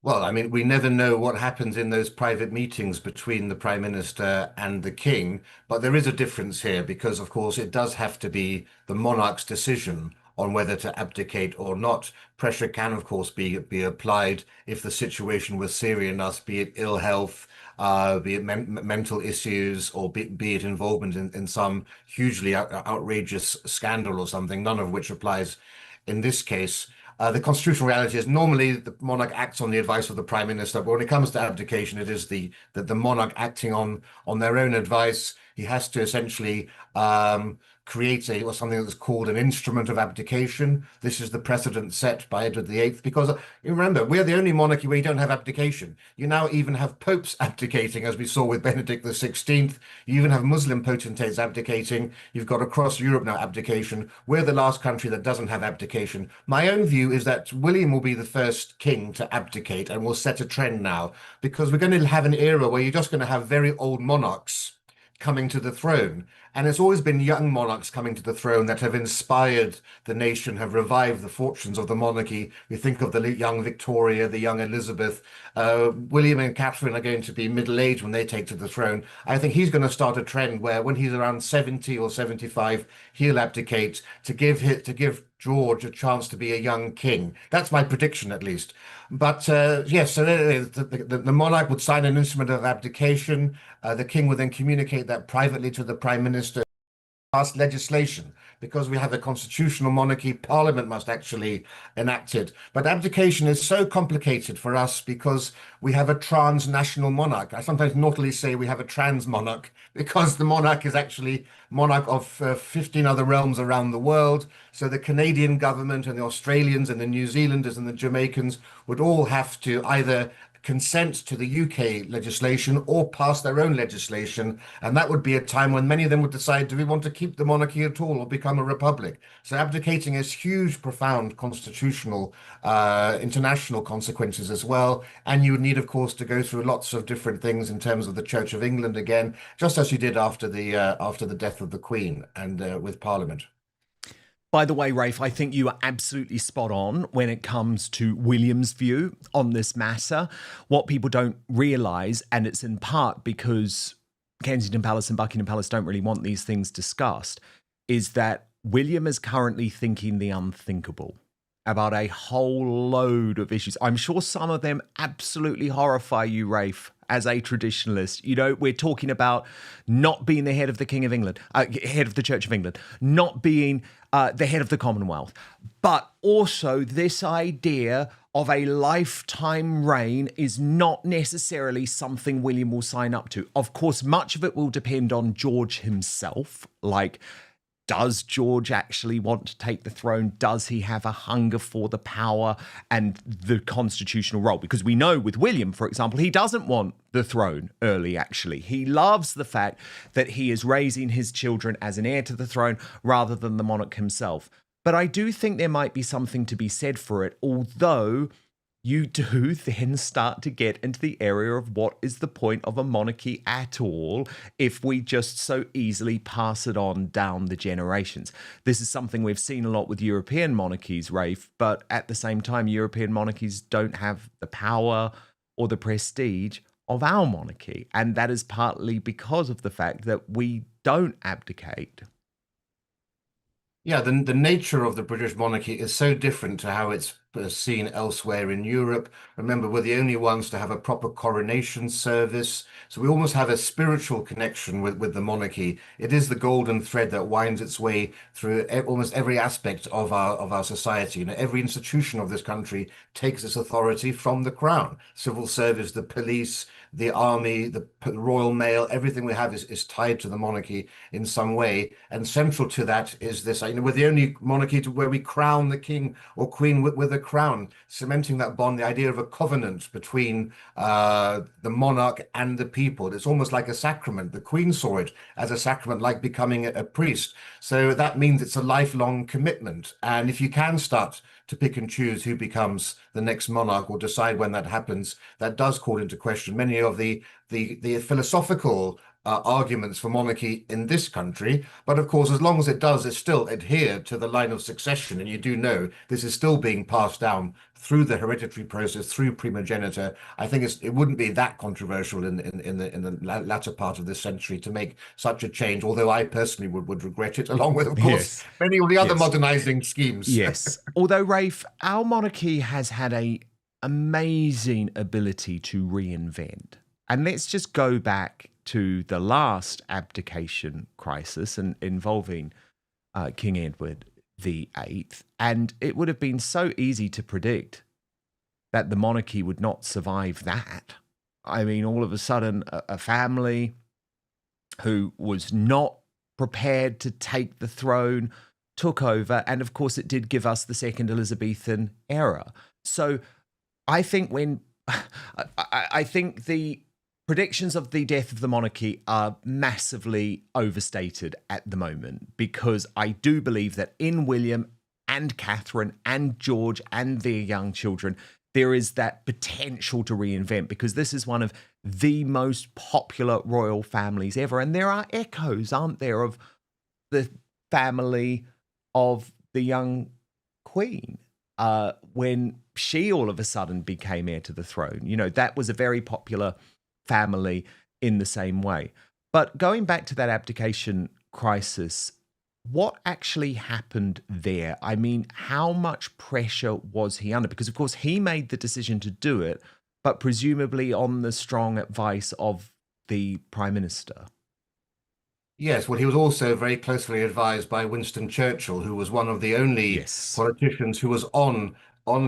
T: Well, we never know what happens in those private meetings between the Prime Minister and the King, but there is a difference here because, of course, it does have to be the monarch's decision on whether to abdicate or not. Pressure can, of course, be applied if the situation was serious enough, be it ill health, be it mental issues, or be it involvement in some hugely outrageous scandal or something, none of which applies in this case. The constitutional reality is normally the monarch acts on the advice of the Prime Minister, but when it comes to abdication, it is the monarch acting on their own advice. He has to essentially create something that's called an instrument of abdication. This is the precedent set by Edward VIII, because you remember, we're the only monarchy where you don't have abdication. You now even have popes abdicating, as we saw with Benedict XVI. You even have Muslim potentates abdicating. You've got across Europe now abdication. We're the last country that doesn't have abdication. My own view is that William will be the first king to abdicate and will set a trend now, because we're going to have an era where you're just going to have very old monarchs coming to the throne. And it's always been young monarchs coming to the throne that have inspired the nation, have revived the fortunes of the monarchy. We think of the young Victoria, the young Elizabeth. William and Catherine are going to be middle-aged when they take to the throne. I think he's going to start a trend where when he's around 70 or 75, he'll abdicate to give George a chance to be a young king. That's my prediction, at least. But yes, so the monarch would sign an instrument of abdication. The king would then communicate that privately to the Prime Minister. pass legislation. Because we have a constitutional monarchy, Parliament must actually enact it. But abdication is so complicated for us because we have a transnational monarch. I sometimes naughtily say we have a trans monarch because the monarch is actually monarch of 15 other realms around the world. So the Canadian government and the Australians and the New Zealanders and the Jamaicans would all have to either consent to the UK legislation or pass their own legislation, and that would be a time when many of them would decide, do we want to keep the monarchy at all or become a republic? So abdicating has huge, profound constitutional, international consequences as well, and you would need, of course, to go through lots of different things in terms of the Church of England again, just as you did after the death of the Queen and with Parliament.
A: By the way, Rafe, I think you are absolutely spot on when it comes to William's view on this matter. What people don't realise, and it's in part because Kensington Palace and Buckingham Palace don't really want these things discussed, is that William is currently thinking the unthinkable about a whole load of issues. I'm sure some of them absolutely horrify you, Rafe, as a traditionalist. You know, we're talking about not being the head of the King of England, head of the Church of England, not being the head of the Commonwealth, but also this idea of a lifetime reign is not necessarily something William will sign up to. Of course, much of it will depend on George himself. Like, does George actually want to take the throne? Does he have a hunger for the power and the constitutional role? Because we know with William, for example, he doesn't want the throne early, actually. He loves the fact that he is raising his children as an heir to the throne rather than the monarch himself. But I do think there might be something to be said for it, although you do then start to get into the area of what is the point of a monarchy at all if we just so easily pass it on down the generations. This is something we've seen a lot with European monarchies, Rafe, but at the same time, European monarchies don't have the power or the prestige of our monarchy. And that is partly because of the fact that we don't abdicate.
T: Yeah, the nature of the British monarchy is so different to how it's seen elsewhere in Europe. Remember, we're the only ones to have a proper coronation service. So we almost have a spiritual connection with the monarchy. It is the golden thread that winds its way through almost every aspect of our society. You know, every institution of this country takes its authority from the crown. Civil service, the police, the army, the Royal Mail, everything we have is tied to the monarchy in some way. And central to that is this, you know, we're the only monarchy where we crown the king or queen with a crown, cementing that bond, the idea of a covenant between the monarch and the people. It's almost like a sacrament. The Queen saw it as a sacrament, like becoming a priest. So that means it's a lifelong commitment. And if you can start to pick and choose who becomes the next monarch or decide when that happens, that does call into question many of the philosophical arguments for monarchy in this country. But of course, as long as it does, it still adhere to the line of succession. And you do know this is still being passed down through the hereditary process, through primogeniture. I think it wouldn't be that controversial in the latter part of this century to make such a change, although I personally would regret it, along with, of course, many of the other modernizing schemes.
A: Yes. Although, Rafe, our monarchy has had an amazing ability to reinvent. And let's just go back to the last abdication crisis and involving King Edward VIII, and it would have been so easy to predict that the monarchy would not survive that. I mean, all of a sudden, a family who was not prepared to take the throne took over, and of course, it did give us the second Elizabethan era. So, I think I think the predictions of the death of the monarchy are massively overstated at the moment, because I do believe that in William and Catherine and George and their young children, there is that potential to reinvent, because this is one of the most popular royal families ever. And there are echoes, aren't there, of the family of the young Queen when she all of a sudden became heir to the throne. You know, that was a very popular family in the same way. But going back to that abdication crisis, what actually happened there? I mean, how much pressure was he under? Because, of course, he made the decision to do it, but presumably on the strong advice of the Prime Minister.
T: Yes, well, he was also very closely advised by Winston Churchill, who was one of the only politicians who was on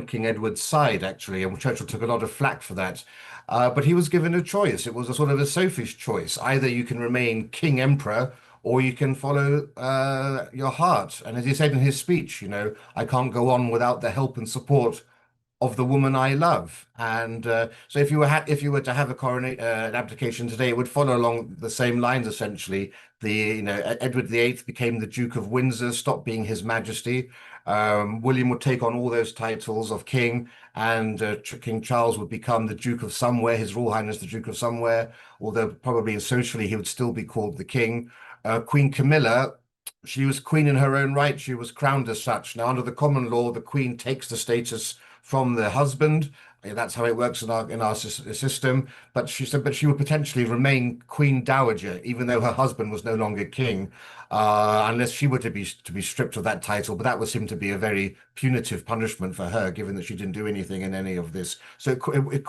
T: King Edward's side, actually, and Churchill took a lot of flack for that. But he was given a choice. It was a sort of a Sophie's choice. Either you can remain King Emperor, or you can follow your heart. And as he said in his speech, I can't go on without the help and support of the woman I love. And so if you were to have an abdication today, it would follow along the same lines, essentially. Edward VIII became the Duke of Windsor, stopped being His Majesty. William would take on all those titles of king, and King Charles would become the Duke of Somewhere, His Royal Highness the Duke of Somewhere, although probably socially he would still be called the king. Queen Camilla, she was queen in her own right. She was crowned as such. Now, under the common law, the queen takes the status from the husband. That's how it works in our system. But she said, but she would potentially remain Queen Dowager, even though her husband was no longer king, unless she were to be stripped of that title. But that would seem to be a very punitive punishment for her, given that she didn't do anything in any of this. So it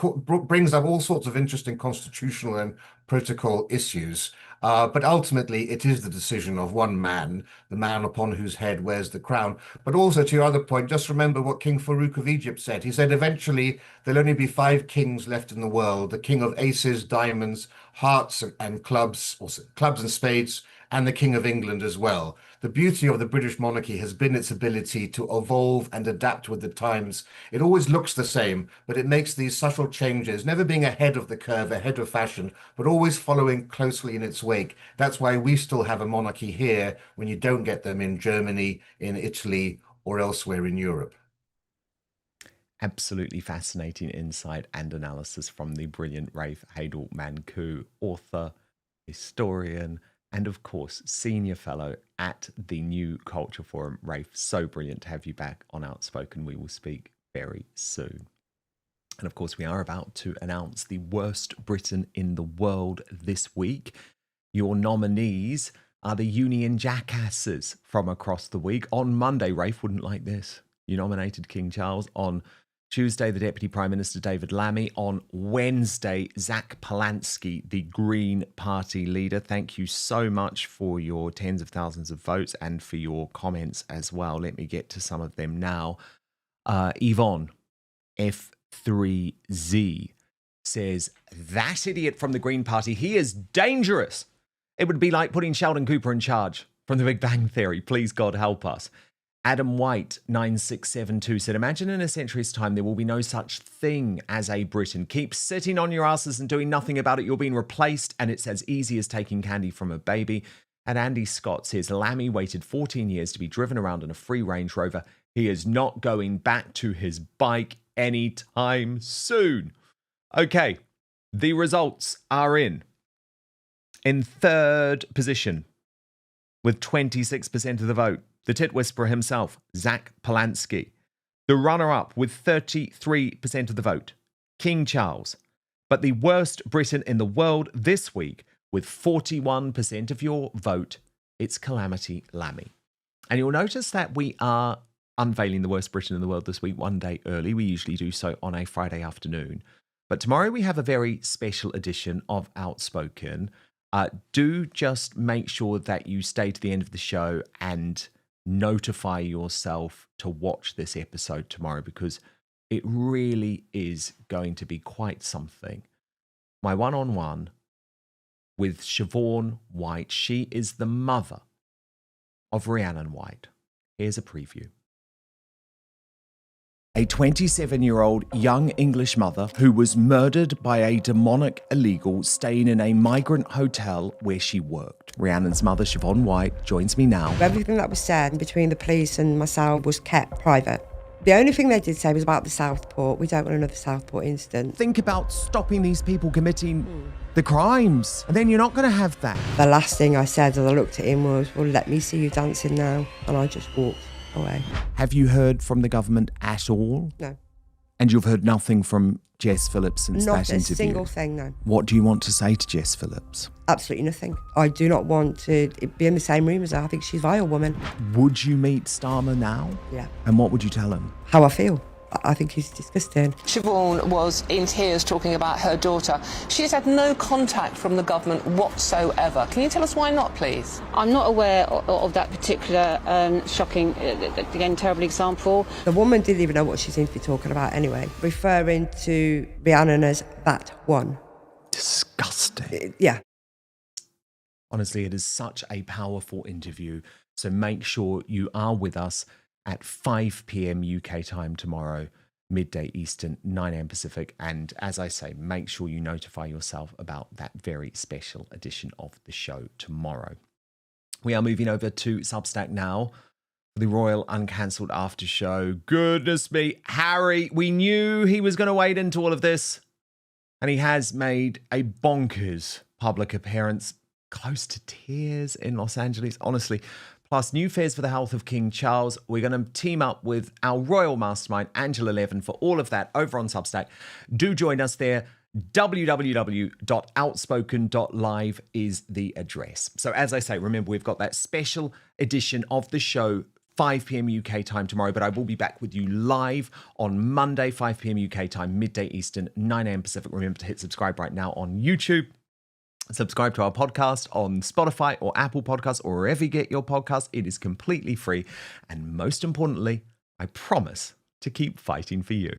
T: brings up all sorts of interesting constitutional and protocol issues. But ultimately, it is the decision of one man, the man upon whose head wears the crown. But also, to your other point, just remember what King Farouk of Egypt said. He said, eventually, there'll only be 5 kings left in the world: the king of aces, diamonds, hearts and clubs, or clubs and spades, and the King of England as well. The beauty of the British monarchy has been its ability to evolve and adapt with the times. It always looks the same, but it makes these subtle changes, never being ahead of the curve, ahead of fashion, but always following closely in its wake. That's why we still have a monarchy here when you don't get them in Germany, in Italy, or elsewhere in Europe.
A: Absolutely fascinating insight and analysis from the brilliant Rafe Hadel-Manku, author, historian, and of course, senior fellow at the New Culture Forum. Rafe, so brilliant to have you back on Outspoken. We will speak very soon. And of course, we are about to announce the worst Britain in the world this week. Your nominees are the Union Jackasses from across the week. On Monday, Rafe wouldn't like this. You nominated King Charles. On Tuesday, the Deputy Prime Minister David Lammy. On Wednesday, Zach Polanski, the Green Party leader. Thank you so much for your tens of thousands of votes and for your comments as well. Let me get to some of them now. Yvonne, F3Z, says, that idiot from the Green Party, he is dangerous. It would be like putting Sheldon Cooper in charge from The Big Bang Theory. Please, God, help us. Adam White, 9672, said, imagine in a century's time there will be no such thing as a Britain. Keep sitting on your asses and doing nothing about it. You're being replaced, and it's as easy as taking candy from a baby. And Andy Scott says, Lammy waited 14 years to be driven around in a free Range Rover. He is not going back to his bike anytime soon. Okay, the results are in. In third position, with 26% of the vote, the tit whisperer himself, Zach Polanski. The runner-up with 33% of the vote, King Charles. But the worst Britain in the world this week, with 41% of your vote, it's Calamity Lammy. And you'll notice that we are unveiling the worst Britain in the world this week one day early. We usually do so on a Friday afternoon. But tomorrow we have a very special edition of Outspoken. Do just make sure that you stay to the end of the show and notify yourself to watch this episode tomorrow, because it really is going to be quite something. My one-on-one with Siobhan White. She is the mother of Rhiannon White. Here's a preview. A 27-year-old young English mother who was murdered by a demonic illegal staying in a migrant hotel where she worked. Rhiannon's mother, Siobhan White, joins me now.
L: Everything that was said between the police and myself was kept private. The only thing they did say was about the Southport. We don't want another Southport incident.
A: Think about stopping these people committing the crimes, and then you're not going to have that.
L: The last thing I said as I looked at him was, well, let me see you dancing now. And I just walked away.
A: Have you heard from the government at all?
L: No.
A: And you've heard nothing from Jess Phillips since that interview?
L: Not a single thing, no.
A: What do you want to say to Jess Phillips?
L: Absolutely nothing. I do not want to be in the same room as her. I think she's a vile woman.
A: Would you meet Starmer now?
L: Yeah.
A: And what would you tell him?
L: How I feel. I think he's disgusting.
B: Siobhan was in tears talking about her daughter. She has had no contact from the government whatsoever. Can you tell us why not, please?
M: I'm not aware of that particular shocking, again, terrible example.
L: The woman didn't even know what she seemed to be talking about anyway, referring to Rhiannon as that one.
A: Disgusting.
L: Yeah.
A: Honestly, it is such a powerful interview. So make sure you are with us at 5 p.m. UK time tomorrow, midday Eastern, 9 a.m. Pacific. And as I say, make sure you notify yourself about that very special edition of the show tomorrow. We are moving over to Substack now for the Royal Uncancelled After Show. Goodness me, Harry, we knew he was going to wade into all of this. And he has made a bonkers public appearance, close to tears in Los Angeles, honestly. Plus, new fears for the health of King Charles. We're going to team up with our royal mastermind, Angela Levin, for all of that over on Substack. Do join us there. www.outspoken.live is the address. So as I say, remember, we've got that special edition of the show, 5 p.m. UK time tomorrow, but I will be back with you live on Monday, 5 p.m. UK time, midday Eastern, 9 a.m. Pacific. Remember to hit subscribe right now on YouTube. Subscribe to our podcast on Spotify or Apple Podcasts or wherever you get your podcasts. It is completely free. And most importantly, I promise to keep fighting for you.